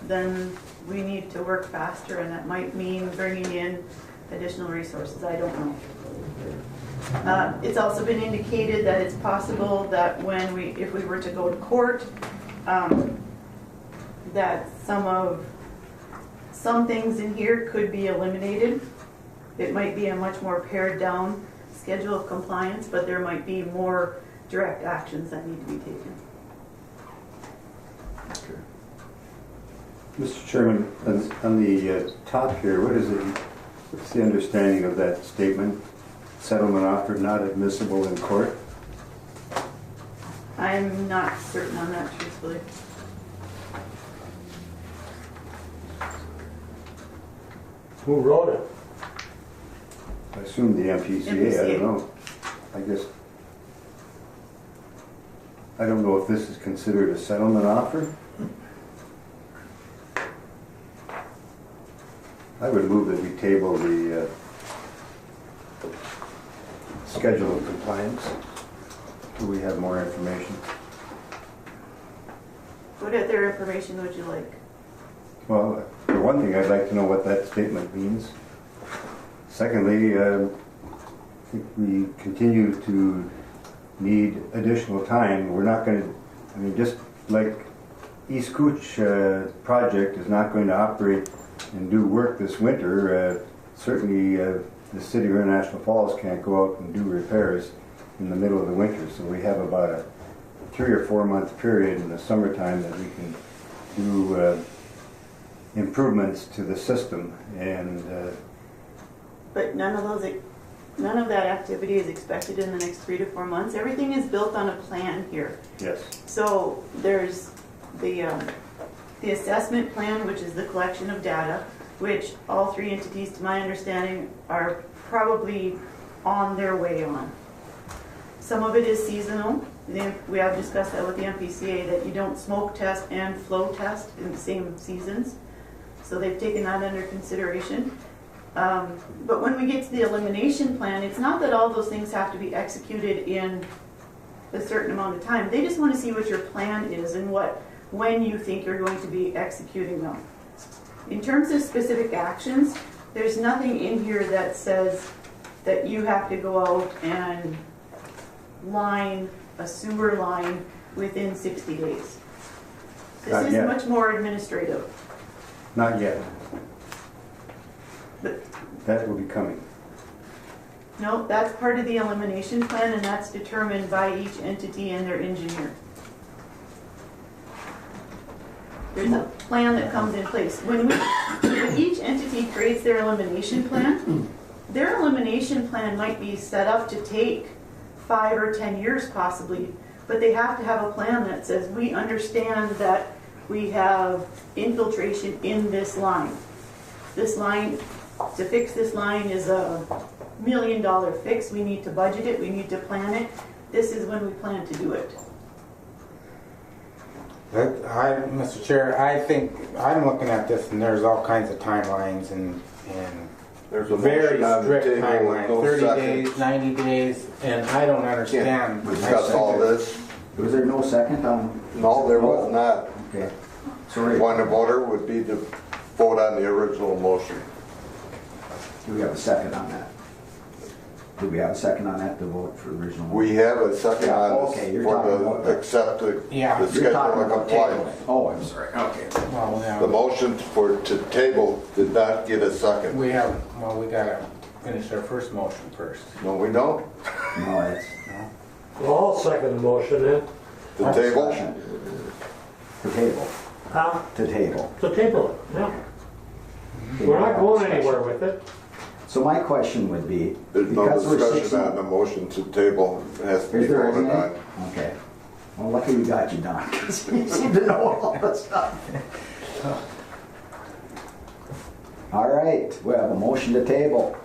then we need to work faster, and that might mean bringing in additional resources. I don't know. It's also been indicated that it's possible that if we were to go to court, that some things in here could be eliminated. It might be a much more pared down schedule of compliance, but there might be more direct actions that need to be taken. Okay. Mr. Chairman, on the top here, what's the understanding of that statement? Settlement offer not admissible in court? I'm not certain on that, truthfully. Who wrote it? I assume the MPCA, I don't know. I guess, I don't know if this is considered a settlement offer. I would move that we table the schedule of compliance till we have more information. What other information would you like? Well, for one thing, I'd like to know what that statement means. Secondly, I think we continue to need additional time. We're not going to, I mean, just like East Cooch project is not going to operate and do work this winter, certainly the city of International Falls can't go out and do repairs in the middle of the winter. So we have about a 3 or 4 month period in the summertime that we can do improvements to the system. And But none of that activity is expected in the next 3 to 4 months. Everything is built on a plan here. yes, So there's the assessment plan, which is the collection of data, which all three entities, to my understanding, are probably on their way on. Some of it is seasonal. We have discussed that with the MPCA, that you don't smoke test and flow test in the same seasons. So they've taken that under consideration. But when we get to the elimination plan, it's not that all those things have to be executed in a certain amount of time. They just want to see what your plan is and what when you think you're going to be executing them. In terms of specific actions, there's nothing in here that says that you have to go out and line a sewer line within 60 days. This Not is yet. much more administrative. Not yet. But That will be coming. no, that's part of the elimination plan, and that's determined by each entity and their engineer. There's a plan that comes in place. When each entity creates their elimination plan, their elimination plan might be set up to take 5 or 10 years possibly, but they have to have a plan that says, we understand that we have infiltration in this line. This line, to fix this line is a $1 million fix. We need to budget it, we need to plan it. This is when we plan to do it. Mr. Chair, I think, I'm looking at this and there's all kinds of timelines and There's a very motion on the strict table with timelines, no 30 second. days, 90 days, and I don't understand. Can't discuss all this. Was there no second on? No, there was not. Okay, sorry. Point of order would be to vote on the original motion. Do we have a second on that? Do we have a second on that to vote for original? We have a second Yeah, on okay, this you're for talking about the, that. accept the Yeah. the You're schedule talking of about compliance. tabling. Oh, I'm sorry, okay. Well, yeah. The motion to table did not get a second. We gotta finish our first motion first. No, we don't. No, it's. Well, I'll second the motion then. The table, To table, Huh? to table. To table it, yeah. We're not going anywhere with it. So my question would be, there's no because we're discussion 6 on the motion to table. It has to be Is there voted any? on. Okay. Well, lucky we got you done. You seem to know all that stuff. All right, we have a motion to table.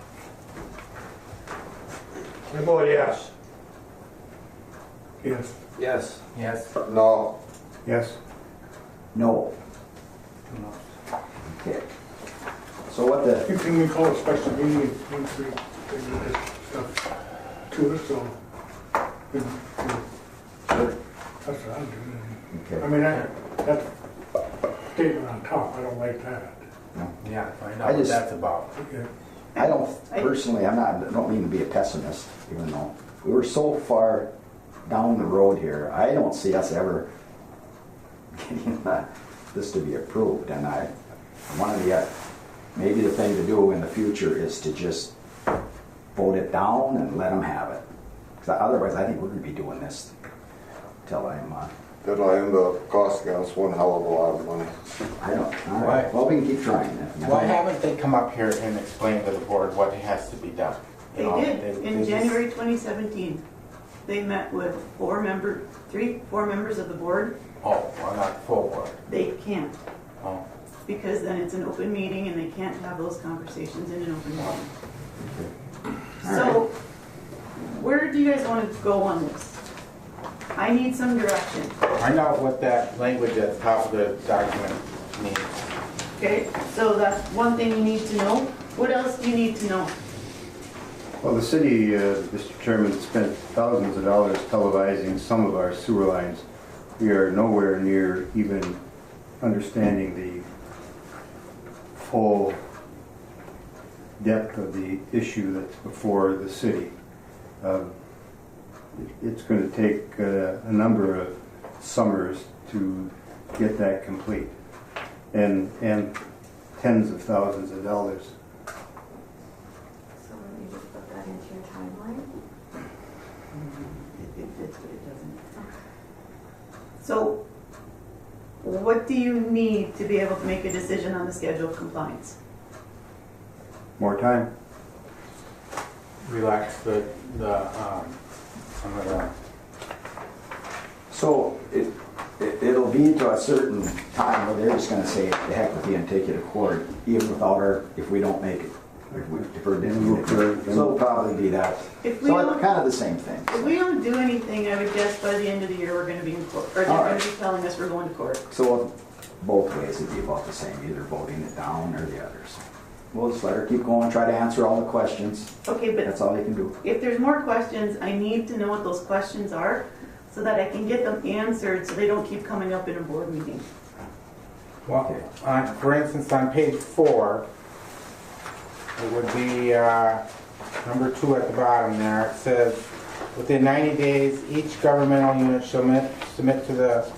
I vote yes. Yes. Yes. Yes. No, Yes? No. Okay. So what the, Can we call a special meeting once we bring this stuff to us, so? That's what I'm doing. I okay, mean, that statement on top, I don't like that. Yeah, find I out what just- that's about. Okay. I don't, personally, I don't mean to be a pessimist, even though we were so far down the road here. I don't see us ever getting this to be approved, and one of the, maybe the thing to do in the future is to just vote it down and let them have it. Because otherwise, I think we're gonna be doing this till that'll end up costing us one hell of a lot of money. I don't, all Why? right, well, we can keep trying then. Why haven't they come up here and explained to the board what has to be done? They You know, did, they in just- January 2017. They met with 4 members of the board. Oh, well, not full board. They can't, Oh. because then it's an open meeting and they can't have those conversations in an open meeting. All So, where do you guys want to go on this? I need some direction. Find out what that language at the top of the document means. Okay, so that's one thing you need to know. What else do you need to know? Well, the city, Mr. Chairman, spent thousands of dollars televising some of our sewer lines. We are nowhere near even understanding the full depth of the issue that's before the city. It's going to take a number of summers to get that complete, and tens of thousands of dollars. So let me just put that into your timeline. It fits, but it doesn't. So, what do you need to be able to make a decision on the schedule of compliance? More time? Relax the some of the, So it'll be to a certain time where they're just gonna say, the heck with you and take you to court, even without our, if we don't make it. If we're didn't make it. So it'll probably be that. If we So don't- it's kind of the same thing. If we don't do anything, I would guess by the end of the year, we're gonna be in court, or they're All gonna right. be telling us we're going to court. So both ways it'd be about the same, either voting it down or the others. We'll just let her keep going, try to answer all the questions. Okay, but That's all you can do. if there's more questions, I need to know what those questions are so that I can get them answered so they don't keep coming up in a board meeting. Well, for instance, on page 4, it would be number 2 at the bottom there. It says, within 90 days, each governmental unit shall submit to the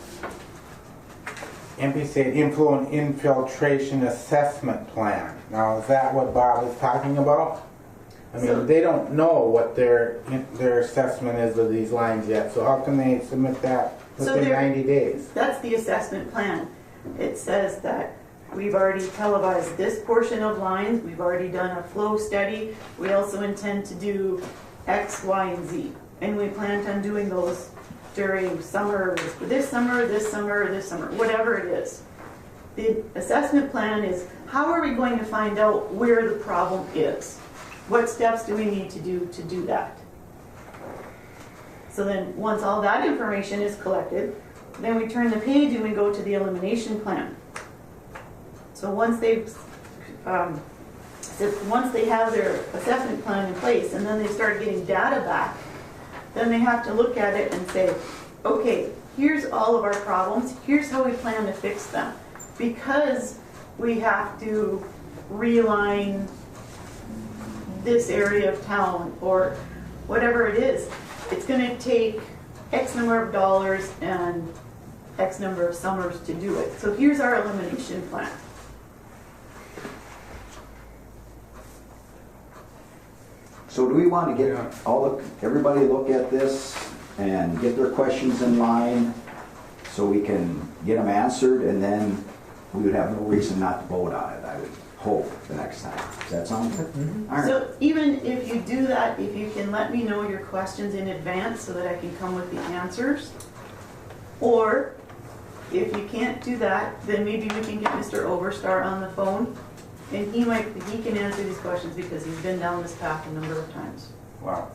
MPSA Influent Infiltration Assessment Plan. Now, is that what Bob is talking about? I mean, So- they don't know what their assessment is of these lines yet, so how can they submit that So within they're- 90 days? That's the assessment plan. It says that we've already televised this portion of lines, we've already done a flow study, we also intend to do X, Y, and Z. And we plan on doing those during summer, this summer, this summer, this summer, whatever it is. The assessment plan is, how are we going to find out where the problem is? What steps do we need to do that? So then, once all that information is collected, then we turn the page and we go to the elimination plan. So once they have their assessment plan in place and then they start getting data back, then they have to look at it and say, okay, here's all of our problems, here's how we plan to fix them. Because we have to realign this area of town or whatever it is, it's gonna take X number of dollars and X number of summers to do it. So here's our elimination plan. So do we want to get everybody look at this and get their questions in line so we can get them answered, and then we would have no reason not to vote on it, I would hope, the next time. Does that sound good? All right. So even if you do that, if you can let me know your questions in advance so that I can come with the answers, or if you can't do that, then maybe we can get Mr. Overstar on the phone, and he can answer these questions because he's been down this path a number of times. Well,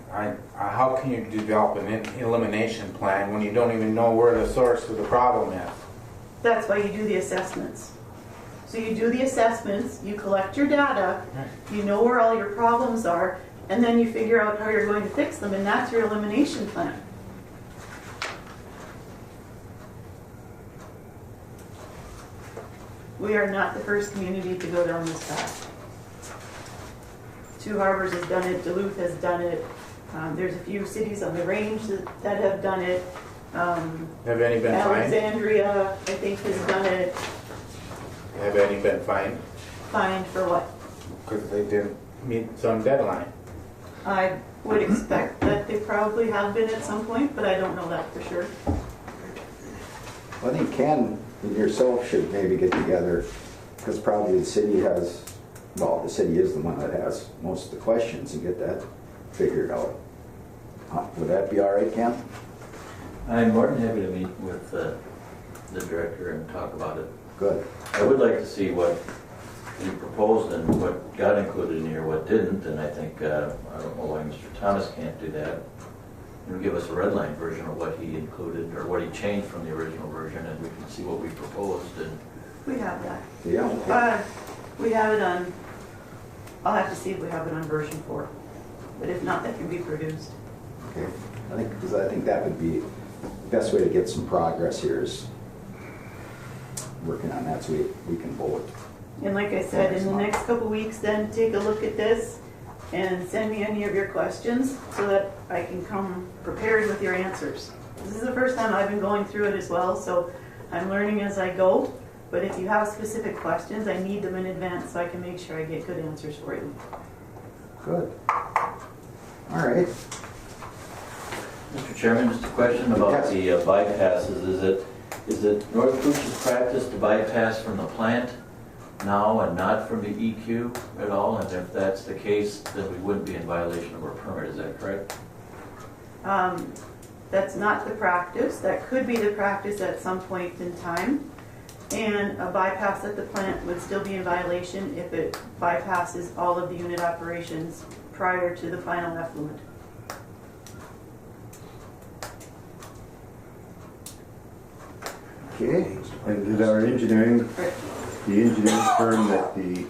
how can you develop an elimination plan when you don't even know where the source of the problem is? That's why you do the assessments. So you do the assessments, you collect your data, you know where all your problems are, and then you figure out how you're going to fix them, and that's your elimination plan. We are not the first community to go down this path. Two Harbors has done it, Duluth has done it, there's a few cities on the range that have done it. Have any been fined? Alexandria, I think, has done it. Have any been fined? Fined for what? Because they didn't meet some deadline. I would expect that they probably have been at some point, but I don't know that for sure. I think Ken and yourself should maybe get together, because probably the city has, well, the city is the one that has most of the questions, and get that figured out. Would that be all right, Ken? I'm more than happy to meet with the director and talk about it. Good. I would like to see what you proposed and what got included in here, what didn't, and I think, I don't know why Mr. Thomas can't do that. And give us a red line version of what he included, or what he changed from the original version, and we can see what we proposed, and We have that. Yeah. Okay. We have it on, I'll have to see if we have it on version 4. But if not, that can be produced. Okay. Because I think that would be the best way to get some progress here is working on that so we can vote. And like I said, in the next couple weeks, then take a look at this and send me any of your questions so that I can come prepared with your answers. This is the first time I've been going through it as well, so I'm learning as I go. But if you have specific questions, I need them in advance so I can make sure I get good answers for you. Good. All right. Mr. Chairman, just a question about the bypasses. Is it North Cooch's practice to bypass from the plant now and not from the EQ at all? And if that's the case, then we wouldn't be in violation of our permit, is that correct? That's not the practice. That could be the practice at some point in time. And a bypass at the plant would still be in violation if it bypasses all of the unit operations prior to the final effluent. Okay, and did our engineering, the engineering firm that the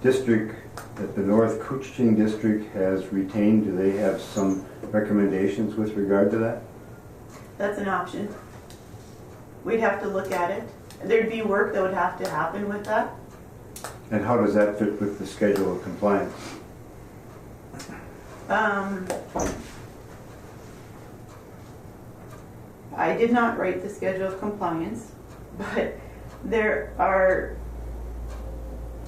district, that the North Couchiching district has retained, do they have some recommendations with regard to that? That's an option. We'd have to look at it. There'd be work that would have to happen with that. And how does that fit with the schedule of compliance? I did not write the schedule of compliance, but there are,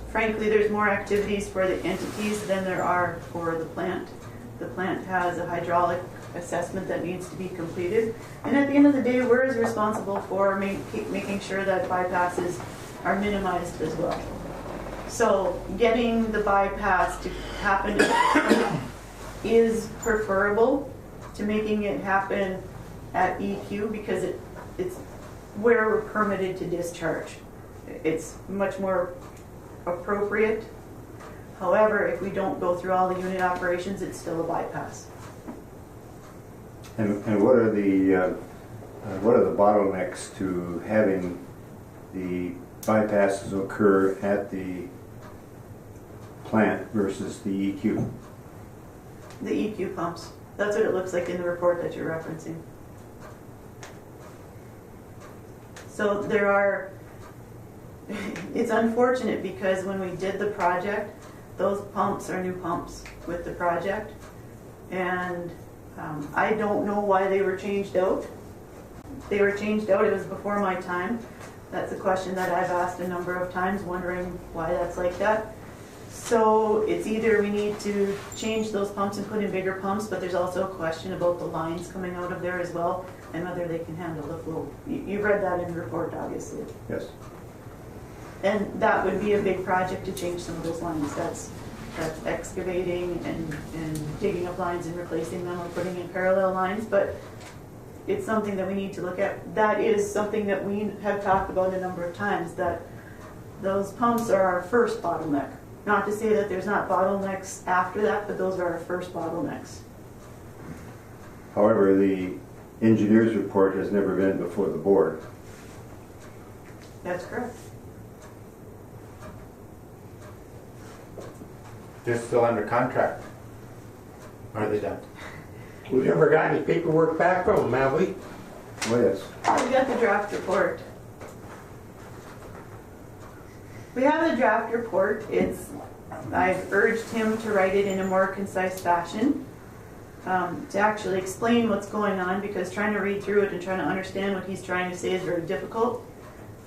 frankly, there's more activities for the entities than there are for the plant. The plant has a hydraulic assessment that needs to be completed. And at the end of the day, we're as responsible for making sure that bypasses are minimized as well. So getting the bypass to happen is preferable to making it happen at EQ because it's where we're permitted to discharge. It's much more appropriate. However, if we don't go through all the unit operations, it's still a bypass. And what are the bottlenecks to having the bypasses occur at the plant versus the EQ? The EQ pumps. That's what it looks like in the report that you're referencing. So there are, it's unfortunate because when we did the project, those pumps are new pumps with the project. And I don't know why they were changed out. They were changed out, it was before my time. That's a question that I've asked a number of times, wondering why that's like that. So it's either we need to change those pumps and put in bigger pumps, but there's also a question about the lines coming out of there as well and whether they can handle the flow. You've read that in the report, obviously. Yes. And that would be a big project to change some of those lines. That's excavating and digging up lines and replacing them or putting in parallel lines, but it's something that we need to look at. That is something that we have talked about a number of times, that those pumps are our first bottleneck. Not to say that there's not bottlenecks after that, but those are our first bottlenecks. However, the engineer's report has never been before the board. That's correct. They're still under contract. Are they done? We've never got any paperwork back from them, have we? Oh, yes. We got the draft report. We have the draft report. I've urged him to write it in a more concise fashion, to actually explain what's going on, because trying to read through it and trying to understand what he's trying to say is very difficult.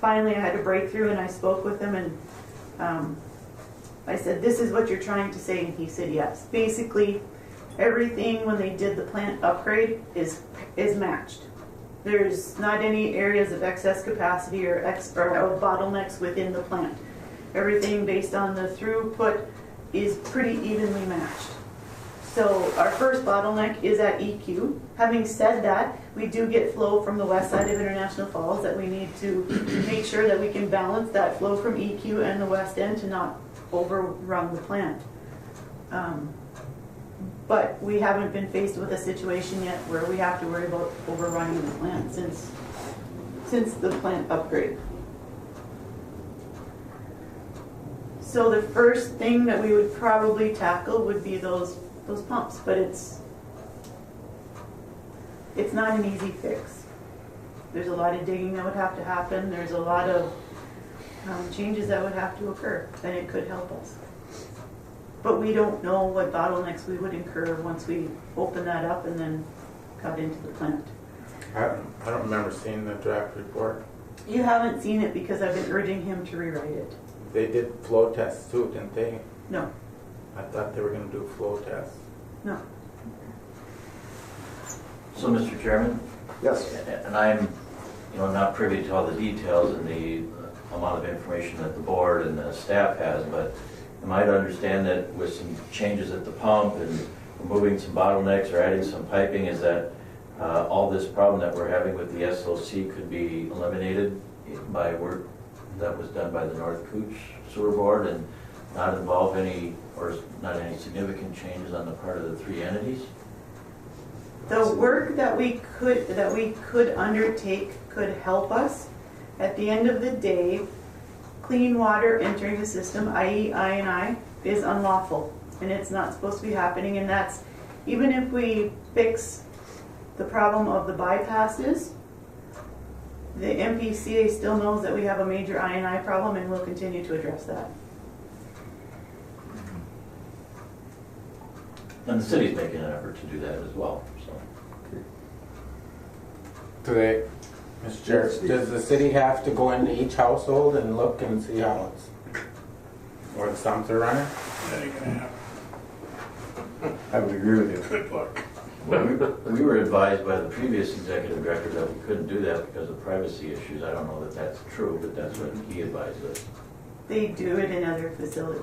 Finally, I had a breakthrough and I spoke with him and I said, "This is what you're trying to say," and he said yes. Basically, everything when they did the plant upgrade is matched. There's not any areas of excess capacity or bottlenecks within the plant. Everything based on the throughput is pretty evenly matched. So our first bottleneck is at EQ. Having said that, we do get flow from the west side of International Falls that we need to make sure that we can balance that flow from EQ and the west end to not overrun the plant. But we haven't been faced with a situation yet where we have to worry about overrunning the plant since the plant upgrade. So the first thing that we would probably tackle would be those pumps, but it's not an easy fix. There's a lot of digging that would have to happen. There's a lot of changes that would have to occur, and it could help us. But we don't know what bottlenecks we would incur once we open that up and then cut into the plant. I don't remember seeing the draft report. You haven't seen it because I've been urging him to rewrite it. They did flow tests too, didn't they? No, I thought they were going to do flow tests. no. So, Mr. Chairman, Yes. and I'm, not privy to all the details and the amount of information that the board and the staff has, but am I to understand that with some changes at the pump and removing some bottlenecks or adding some piping, is that all this problem that we're having with the SOC could be eliminated by work that was done by the North Cooch Sewer Board and not involve any significant changes on the part of the three entities? The work that we could undertake could help us. At the end of the day, clean water entering the system, i.e. I&I, is unlawful, and it's not supposed to be happening. And that's, even if we fix the problem of the bypasses. The MPCA still knows that we have a major I&I problem and will continue to address that. And the city's making an effort to do that as well, so. Do they, Mr. Chair, does the city have to go into each household and look and see how it's, where the stumps are running? That ain't gonna happen. I would agree with you. Good luck. Well, we were advised by the previous executive director that we couldn't do that because of privacy issues. I don't know that that's true, but that's what he advised us. They do it in other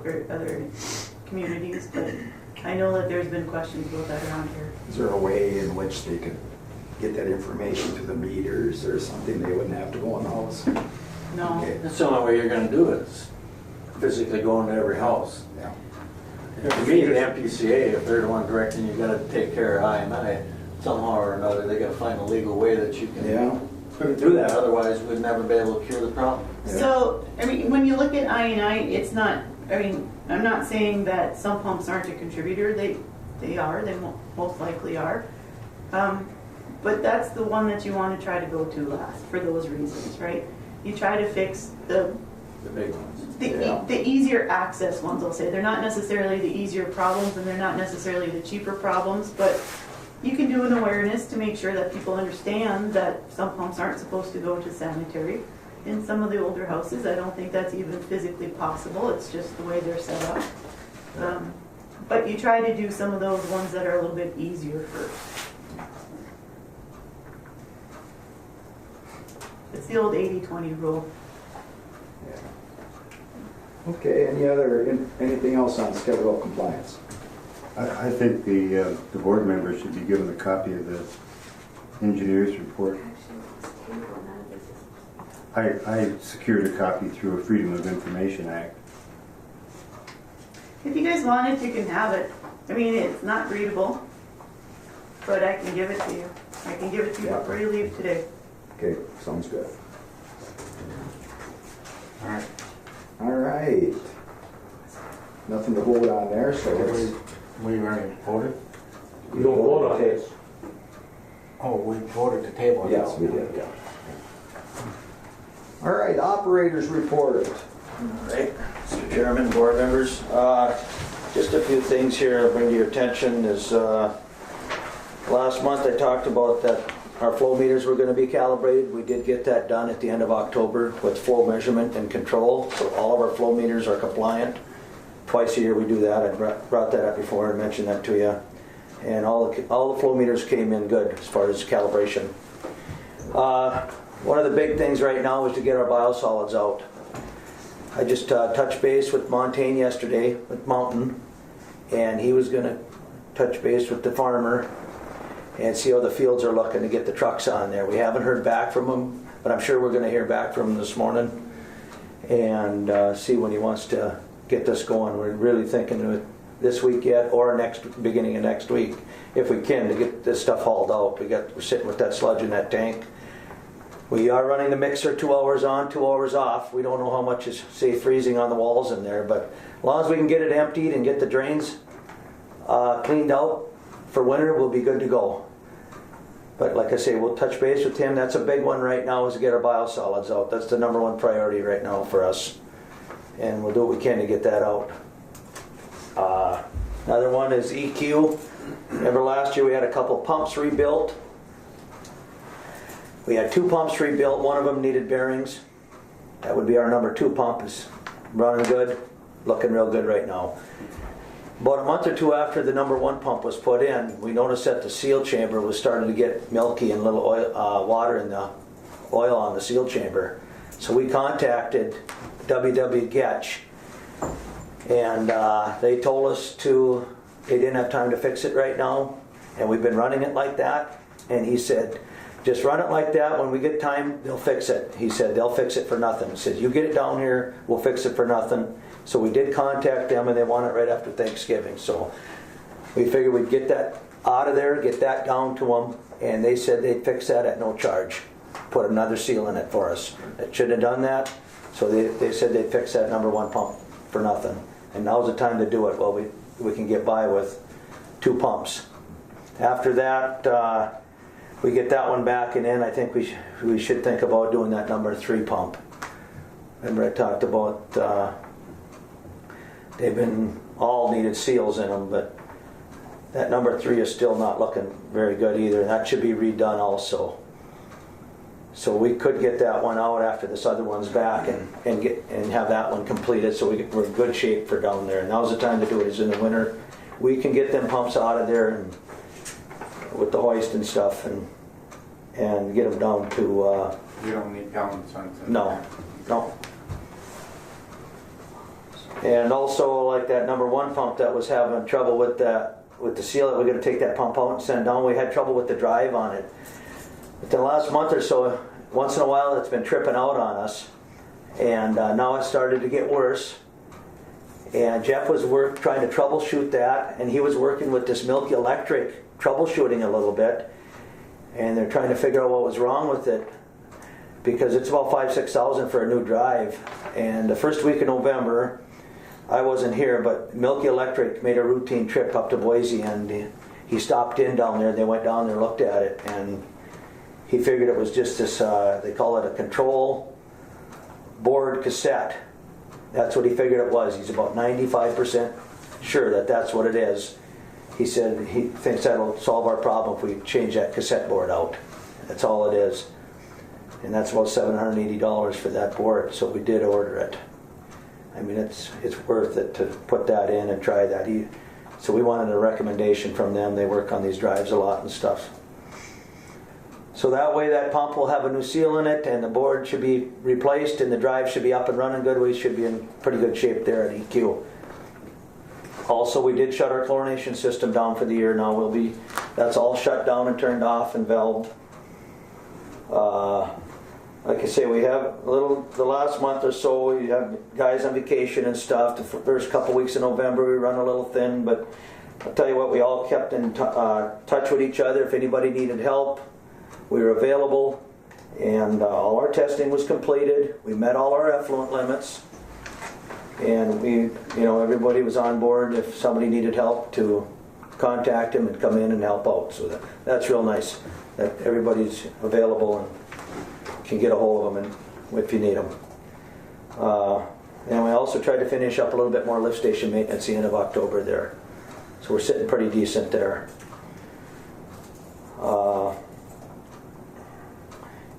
or other communities, but I know that there's been questions about that around here. Is there a way in which they could get that information to the meters or something? They wouldn't have to go in the house? No. Okay. That's the only way you're gonna do it, is physically go into every house. Yeah. To me, the MPCA, if they're the one directing, you gotta take care of I&I somehow or another. They gotta find a legal way that you Yeah. can do that, otherwise we'd never be able to cure the problem. So, I mean, when you look at I&I, it's not, I mean, I'm not saying that some pumps aren't a contributor. They are, they most likely are. But that's the one that you want to try to go to last for those reasons, right? You try to fix The big ones. the easier access ones, I'll say. They're not necessarily the easier problems and they're not necessarily the cheaper problems, but you can do an awareness to make sure that people understand that some pumps aren't supposed to go to sanitary. In some of the older houses, I don't think that's even physically possible. It's just the way they're set up. But you try to do some of those ones that are a little bit easier first. It's the old 80-20 rule. Okay, anything else on schedule compliance? I think the board members should be given a copy of the engineer's report. I secured a copy through a Freedom of Information Act. If you guys want it, you can have it. I mean, it's not readable, but I can give it to you. I can give it to you before you leave today. Okay, sounds good. All right. All right. Nothing to vote on there, so let's... We already voted? We don't vote on this. Oh, we voted to table it. Yes, we did, yeah. All right, operators report. All right, Mr. Chairman, board members, just a few things here I'll bring to your attention is, last month I talked about that our flow meters were gonna be calibrated. We did get that done at the end of October with flow measurement and control, so all of our flow meters are compliant. Twice a year we do that. I brought that up before and mentioned that to you. And all the flow meters came in good as far as calibration. One of the big things right now is to get our biosolids out. I just touched base with Montaigne yesterday, with Mountain, and he was going to touch base with the farmer and see how the fields are looking to get the trucks on there. We haven't heard back from him, but I'm sure we're going to hear back from him this morning and see when he wants to get this going. We're really thinking this week yet or beginning of next week, if we can, to get this stuff hauled out. We're sitting with that sludge in that tank. We are running the mixer 2 hours on, 2 hours off. We don't know how much is, say, freezing on the walls in there, but as long as we can get it emptied and get the drains cleaned out for winter, we'll be good to go. But like I say, we'll touch base with him. That's a big one right now, is to get our biosolids out. That's the #1 priority right now for us. And we'll do what we can to get that out. Another one is EQ. Remember last year we had a couple pumps rebuilt. We had 2 pumps rebuilt. One of them needed bearings. That would be our #2 pump. Is running good, looking real good right now. About a month or 2 after the #1 pump was put in, we noticed that the seal chamber was starting to get milky and little oil, water in the oil on the seal chamber. So we contacted W.W. Getch, and they told us they didn't have time to fix it right now, and we've been running it like that. And he said, just run it like that. When we get time, they'll fix it. He said, they'll fix it for nothing. He said, you get it down here, we'll fix it for nothing. So we did contact them, and they want it right after Thanksgiving. So we figured we'd get that out of there, get that down to them, and they said they'd fix that at no charge. Put another seal in it for us. It shouldn't have done that. So they said they'd fix that #1 pump for nothing. And now's the time to do it. Well, we can get by with 2 pumps. After that, we get that one back, and then I think we should think about doing that number 3 pump. Remember I talked about, they've been all needed seals in them, but that number 3 is still not looking very good either. That should be redone also. So we could get that one out after this other one's back and have that one completed, so we're in good shape for down there. Now's the time to do it, is in the winter. We can get them pumps out of there and with the hoist and stuff and get them down to, You don't need balance on something. no. And also like that number 1 pump that was having trouble with the seal, that we're gonna take that pump out and send it down. We had trouble with the drive on it. But the last month or so, once in a while it's been tripping out on us. And now it started to get worse. And Jeff was trying to troubleshoot that, and he was working with this Milky Electric troubleshooting a little bit. And they're trying to figure out what was wrong with it, because it's about $5,000-6,000 for a new drive. And the first week of November, I wasn't here, but Milky Electric made a routine trip up to Boise, and he stopped in down there. They went down there, looked at it, and he figured it was just this, they call it a control board cassette. That's what he figured it was. He's about 95% sure that that's what it is. He said he thinks that'll solve our problem if we change that cassette board out. That's all it is. And that's about $780 for that board, so we did order it. I mean, it's worth it to put that in and try that. So we wanted a recommendation from them. They work on these drives a lot and stuff. So that way that pump will have a new seal in it, and the board should be replaced, and the drive should be up and running good. We should be in pretty good shape there at EQ. Also, we did shut our chlorination system down for the year. Now that's all shut down and turned off and valved. Like I say, we have the last month or so, we have guys on vacation and stuff. The first couple weeks of November, we run a little thin, but I'll tell you what, we all kept in touch with each other. If anybody needed help, we were available, and all our testing was completed. We met all our effluent limits, and everybody was on board if somebody needed help to contact them and come in and help out. So that's real nice that everybody's available and can get a hold of them and if you need them. And we also tried to finish up a little bit more lift station maintenance the end of October there. So we're sitting pretty decent there.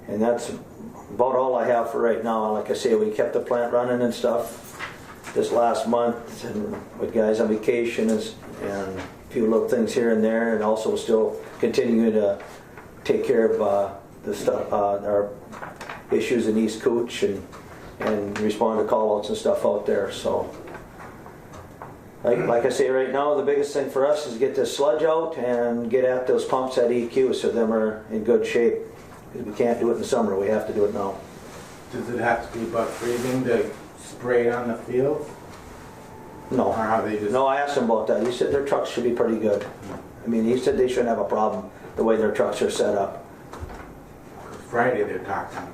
And that's about all I have for right now. Like I say, we kept the plant running and stuff this last month, and with guys on vacation and a few little things here and there, and also still continuing to take care of the stuff, our issues in East Cooch and respond to call-outs and stuff out there. So like I say, right now the biggest thing for us is get this sludge out and get at those pumps at EQ so them are in good shape. Because we can't do it in the summer, we have to do it now. Does it have to be above freezing to spray it on the field? No. Or how they just... No, I asked him about that. He said their trucks should be pretty good. I mean, he said they shouldn't have a problem the way their trucks are set up. Friday they're talking.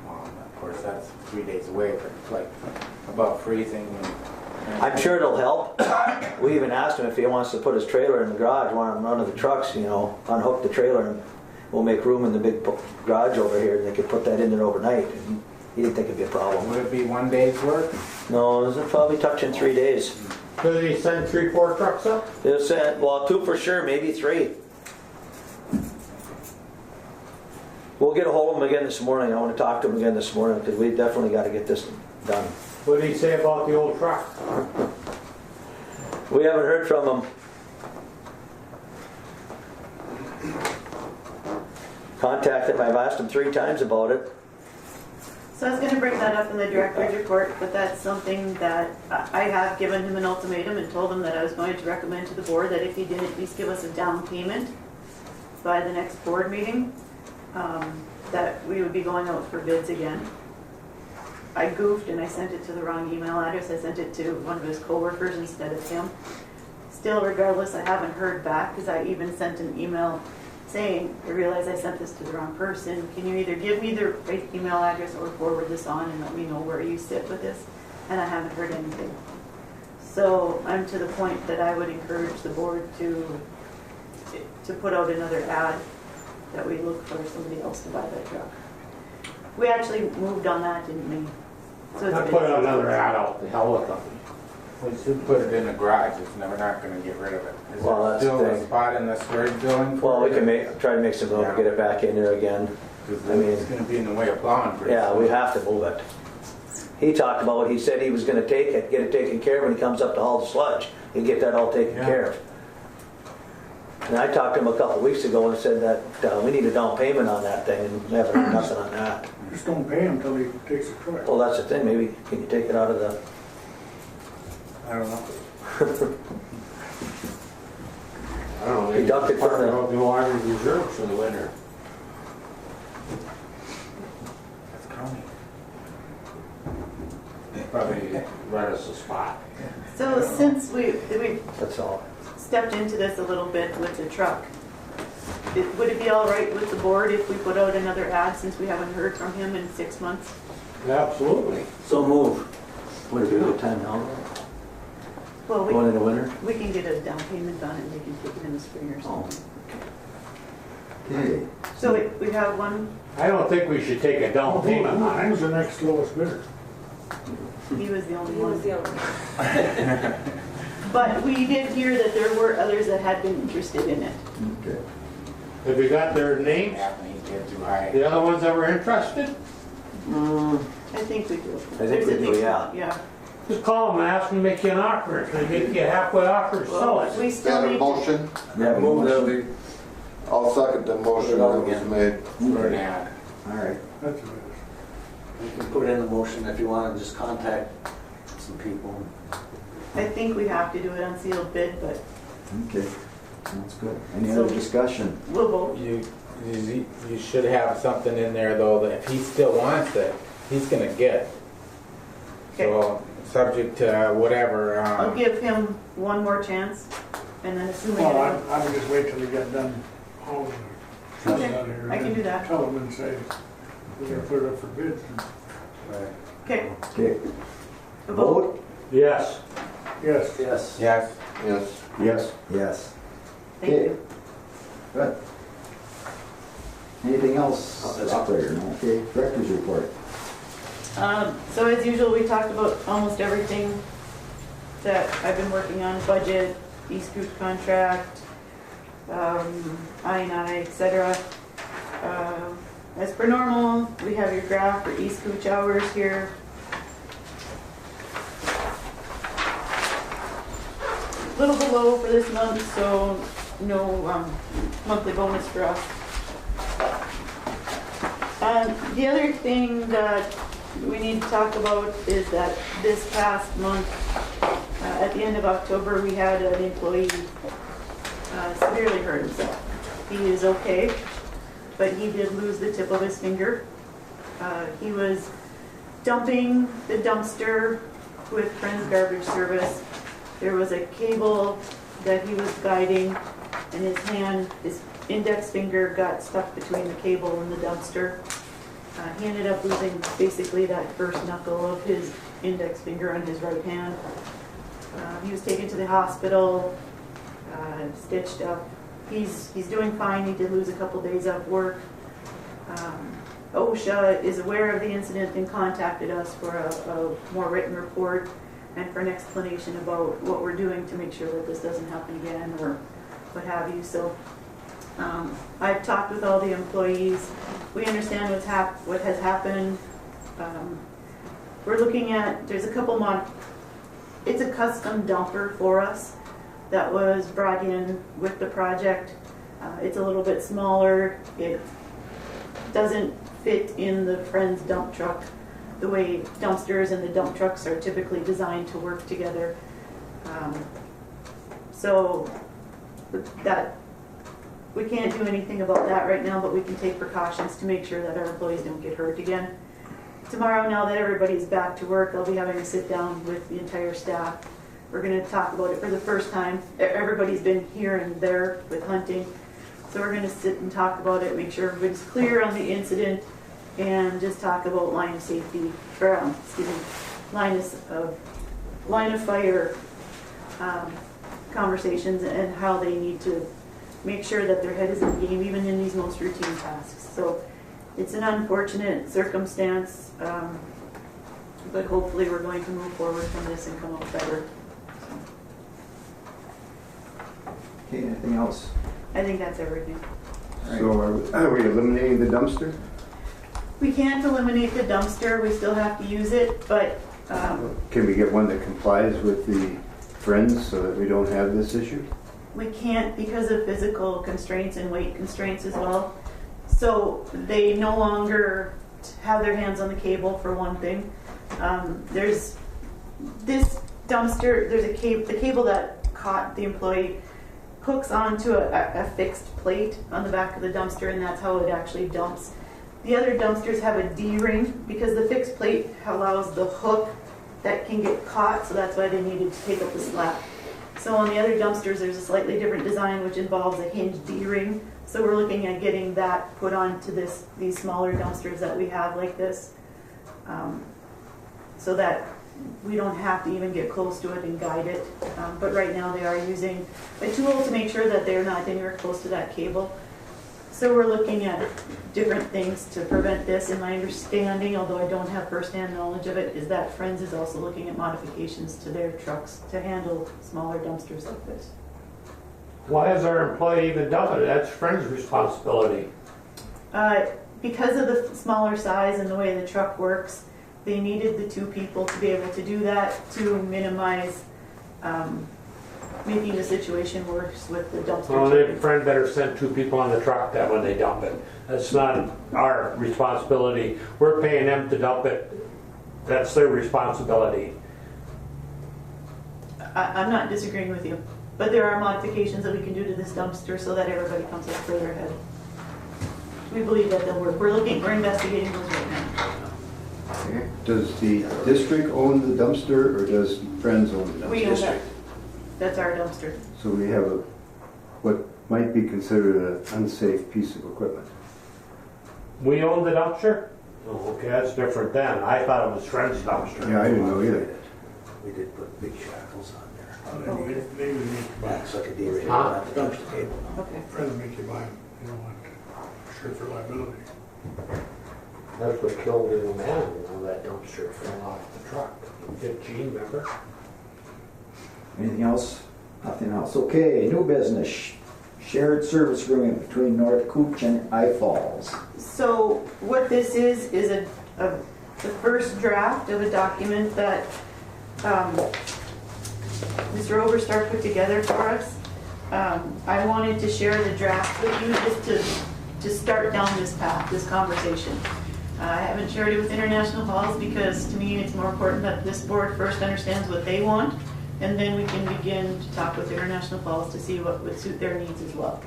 Of course, that's 3 days away, but it's like above freezing. And I'm sure it'll help. We even asked him if he wants to put his trailer in the garage, one of the trucks, unhook the trailer, and we'll make room in the big garage over here, and they could put that in there overnight. And he didn't think it'd be a problem. Would it be 1 day's work? No, it's probably touching 3 days. So they send 3-4 trucks up? They'll send, 2 for sure, maybe 3. We'll get a hold of him again this morning. I want to talk to him again this morning because we definitely got to get this done. What did he say about the old truck? We haven't heard from him. Contacted him. I've asked him 3 times about it. So I was gonna bring that up in the director's report, but that's something that I have given him an ultimatum and told him that I was going to recommend to the board that if he didn't at least give us a down payment by the next board meeting, that we would be going out for bids again. I goofed and I sent it to the wrong email address. I sent it to one of his coworkers instead of him. Still, regardless, I haven't heard back because I even sent an email saying, I realize I sent this to the wrong person. Can you either give me the right email address or forward this on and let me know where you sit with this? And I haven't heard anything. So I'm to the point that I would encourage the board to to put out another ad that we look for somebody else to buy that truck. We actually moved on that, didn't we? So it's I been- put another ad out, the hell with them. We should put it in the garage, it's never not gonna get rid of it. Is Well, there that's the still a thing. spot in the storage building? for Well, we it? can try to make some room to get it back in there again. 'Cause I mean- it's gonna be in the way of plowing pretty Yeah, soon. we have to move it. He talked about, he said he was gonna take it, get it taken care of when he comes up to haul the sludge. He'd get that all taken Yeah. care of. And I talked to him a couple weeks ago and said that we need a down payment on that thing, and we haven't heard nothing on that. Just don't pay him till he takes the truck. Well, that's the thing, maybe can you take it out of the, I don't know. I don't know, maybe Deduct it from part the- of the Army Reserve for the winter. That's county. Probably rent us a spot. So since we that's all. stepped into this a little bit with the truck, would it be all right with the board if we put out another ad since we haven't heard from him in 6 months? Absolutely. So move. Would it be a good time now, Well, going into winter? we can get a down payment on it and we can take it in the spring or something. Okay, So we have one, I don't think we should take a down payment on it. Who's the next lowest bidder? he was the only He was one. the only. But we did hear that there were others that had been interested in it. okay. Have you got their names? Yeah, he did too high. The other ones that were interested? I think we do. I think There's we at do, least yeah. one, yeah. Just call them and ask them to make you an offer. If they make you a halfway offer, sell it. We still Got a need, motion? Yeah, Move that motion. I'll second the motion that was made. For an ad. All right, That's what it You can put it in the motion if you want to just contact some people. I think we have to do it on sealed bid, but okay, sounds good. Any other discussion? we'll vote. You should have something in there though, that if he still wants it, he's gonna get it. So, subject to whatever, I'll give him one more chance and then is. assuming. Well, that- I would just wait till he got done hauling the truck Okay, out of here. I can and do that. Tell him and say, we're gonna put it up for bids. Okay, Okay, a vote. vote? Yes. Yes. Yes. yes, Yes. Yes. Yes. Thank you. Good. Anything else, operator? No? Okay, director's report. So as usual, we talked about almost everything that I've been working on, budget, East Group contract, I&I, et cetera. As per normal, we have your graph for East Cooch hours here. Little below for this month, so no monthly bonus for us. The other thing that we need to talk about is that this past month, at the end of October, we had an employee severely hurt himself. He is okay, but he did lose the tip of his finger. He was dumping the dumpster with Friends Garbage Service. There was a cable that he was guiding, and his index finger got stuck between the cable and the dumpster. He ended up losing basically that first knuckle of his index finger on his right hand. He was taken to the hospital, stitched up. He's doing fine. He did lose a couple days off work. OSHA is aware of the incident and contacted us for a more written report and for an explanation about what we're doing to make sure that this doesn't happen again or what have you. So I've talked with all the employees. We understand what has happened. We're looking at, there's a couple it's a custom dumper for us that was brought in with the project. It's a little bit smaller. It doesn't fit in the Friends dump truck the way dumpsters and the dump trucks are typically designed to work together. So that we can't do anything about that right now, but we can take precautions to make sure that our employees don't get hurt again. Tomorrow, now that everybody's back to work, I'll be having a sit down with the entire staff. We're going to talk about it for the first time. Everybody's been here and there with hunting. So we're going to sit and talk about it, make sure everybody's clear on the incident, and just talk about line of safety, or line of fire conversations and how they need to make sure that their head is in the game even in these most routine tasks. So it's an unfortunate circumstance, but hopefully we're going to move forward from this and come out better. Okay, anything else? I think that's everything. So are we eliminating the dumpster? We can't eliminate the dumpster, we still have to use it, but Can we get one that complies with the Friends so that we don't have this issue? we can't because of physical constraints and weight constraints as well. So they no longer have their hands on the cable for one thing. There's this dumpster, there's the cable that caught the employee hooks onto a fixed plate on the back of the dumpster, and that's how it actually dumps. The other dumpsters have a D-ring because the fixed plate allows the hook that can get caught, so that's why they needed to take up the slack. So on the other dumpsters, there's a slightly different design which involves a hinged D-ring. So we're looking at getting that put onto these smaller dumpsters that we have like this, so that we don't have to even get close to it and guide it. But right now they are using a tool to make sure that they're not anywhere close to that cable. So we're looking at different things to prevent this. And my understanding, although I don't have firsthand knowledge of it, is that Friends is also looking at modifications to their trucks to handle smaller dumpsters like this. Why is our employee even dumping it? That's Friends' responsibility. Because of the smaller size and the way the truck works, they needed the two people to be able to do that to minimize making the situation worse with the dumpster. Well, their friend better send two people on the truck that when they dump it. That's not our responsibility. We're paying them to dump it. That's their responsibility. I'm not disagreeing with you, but there are modifications that we can do to this dumpster so that everybody comes up further ahead. We believe that they'll work. We're investigating those right now. Okay. Does the district own the dumpster or does Friends own the dumpster? We own that. That's our dumpster. So we have what might be considered an unsafe piece of equipment. We own the dumpster? Oh, okay, that's different then. I thought it was Friends' dumpster. Yeah, I didn't know either. We did put big shackles on there. Maybe we need to buy, Back like a D-ring Huh? on the dumpster table. Okay. try to make you buy, you know what, sure for liability. That's what killed the man, you know, that dumpster fell off the truck. 15, remember? Anything else? Nothing else. Okay, new business. Shared service agreement between North Cooch and I-Falls. So what this is the first draft of a document that Mr. Oberstar put together for us. I wanted to share the draft with you just to start down this path, this conversation. I haven't shared it with International Falls because to me it's more important that this board first understands what they want, and then we can begin to talk with International Falls to see what would suit their needs as well.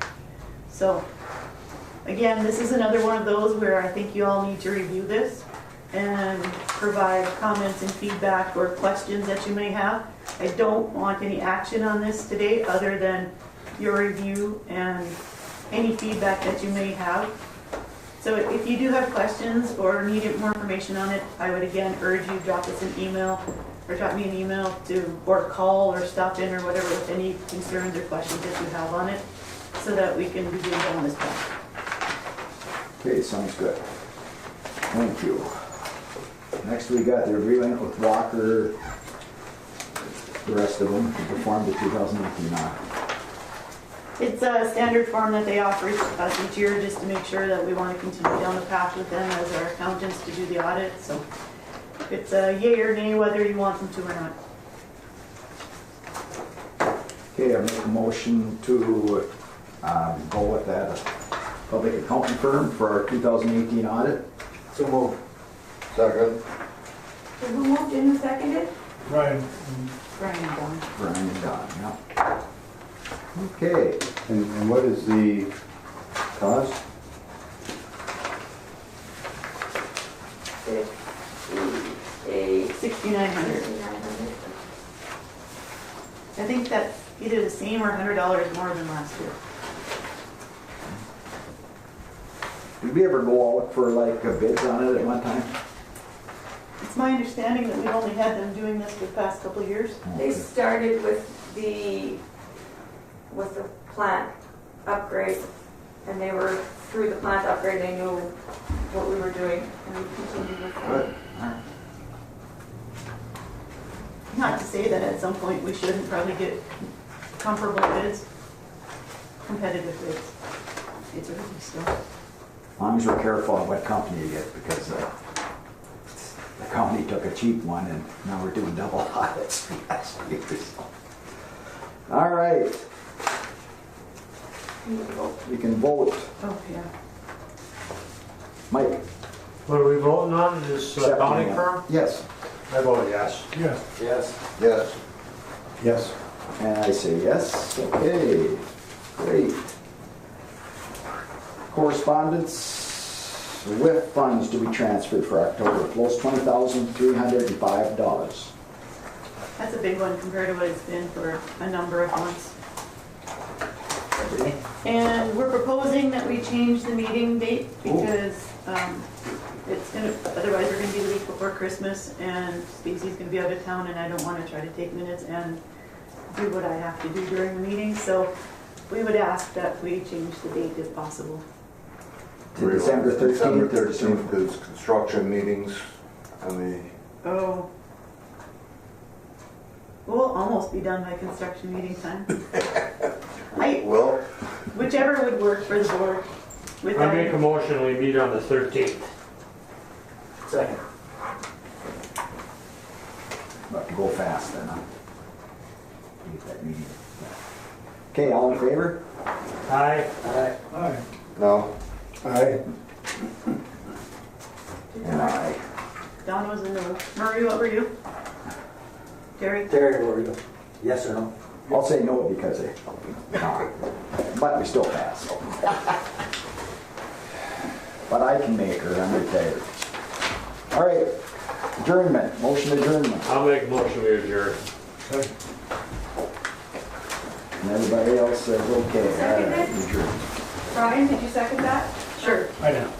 So again, this is another one of those where I think you all need to review this and provide comments and feedback or questions that you may have. I don't want any action on this today other than your review and any feedback that you may have. So if you do have questions or need more information on it, I would again urge you drop us an email or drop me an email or call or stop in or whatever with any concerns or questions that you have on it so that we can begin down this path. Okay, sounds good. Thank you. Next we got the agreement with Walker, the rest of them to perform the 2018 audit. It's a standard form that they offer us each year just to make sure that we want to continue down the path with them as our accountants to do the audit. So it's a yay or nay whether you want them to or not. Okay, I make a motion to go with that public accounting firm for our 2018 audit. So move. Second. So who moved and who seconded? Brian, Brian and Don. Brian and Don, yeah. Okay, And what is the cost? A 6,900. 6,900. I think that's either the same or $100 more than last year. did we ever go out for like bids on it at one time? It's my understanding that we've only had them doing this for the past couple of years. They started with the plant upgrade, and they were, through the plant upgrade, they knew what we were doing, and we continued with Good. that. Not to say that at some point we shouldn't probably get comparable bids, competitive bids. It's early still. As long as we're careful of what company you get, because the company took a cheap one and now we're doing double audits last year. All right, we can vote. Oh, yeah. Mike? What are we voting on, this accounting accepting firm? it. Yes. I vote yes. Yes. Yes. Yes. Yes. And I say yes. Okay, great. Correspondence with funds to be transferred for October, plus $20,305. That's a big one compared to what it's been for a number of months. And we're proposing that we change the meeting date because it's gonna, otherwise we're gonna be the week before Christmas and Stacy's gonna be out of town and I don't wanna try to take minutes and do what I have to do during the meeting. So we would ask that we change the date if possible. To December 13th. December 13th is construction meetings and the, Oh. We'll almost be done by construction meeting time. well, Whichever would work for the board. With I make a that, motion, we meet on the 13th. Second. But to go fast then, huh? Get that meeting. Okay, all in favor? Aye. Aye. Aye. no, Aye. And aye. Don was in the room. Murray, what were you? Terry? Terry, what were you? Yes or no? I'll say no because but we still pass. But I can make her, I'm retired. All right, adjournment, motion adjournment. I'll make a motion, we adjourn. And everybody else says okay. All right, Second it. adjourned. Brian, did you second that? Sure. I know.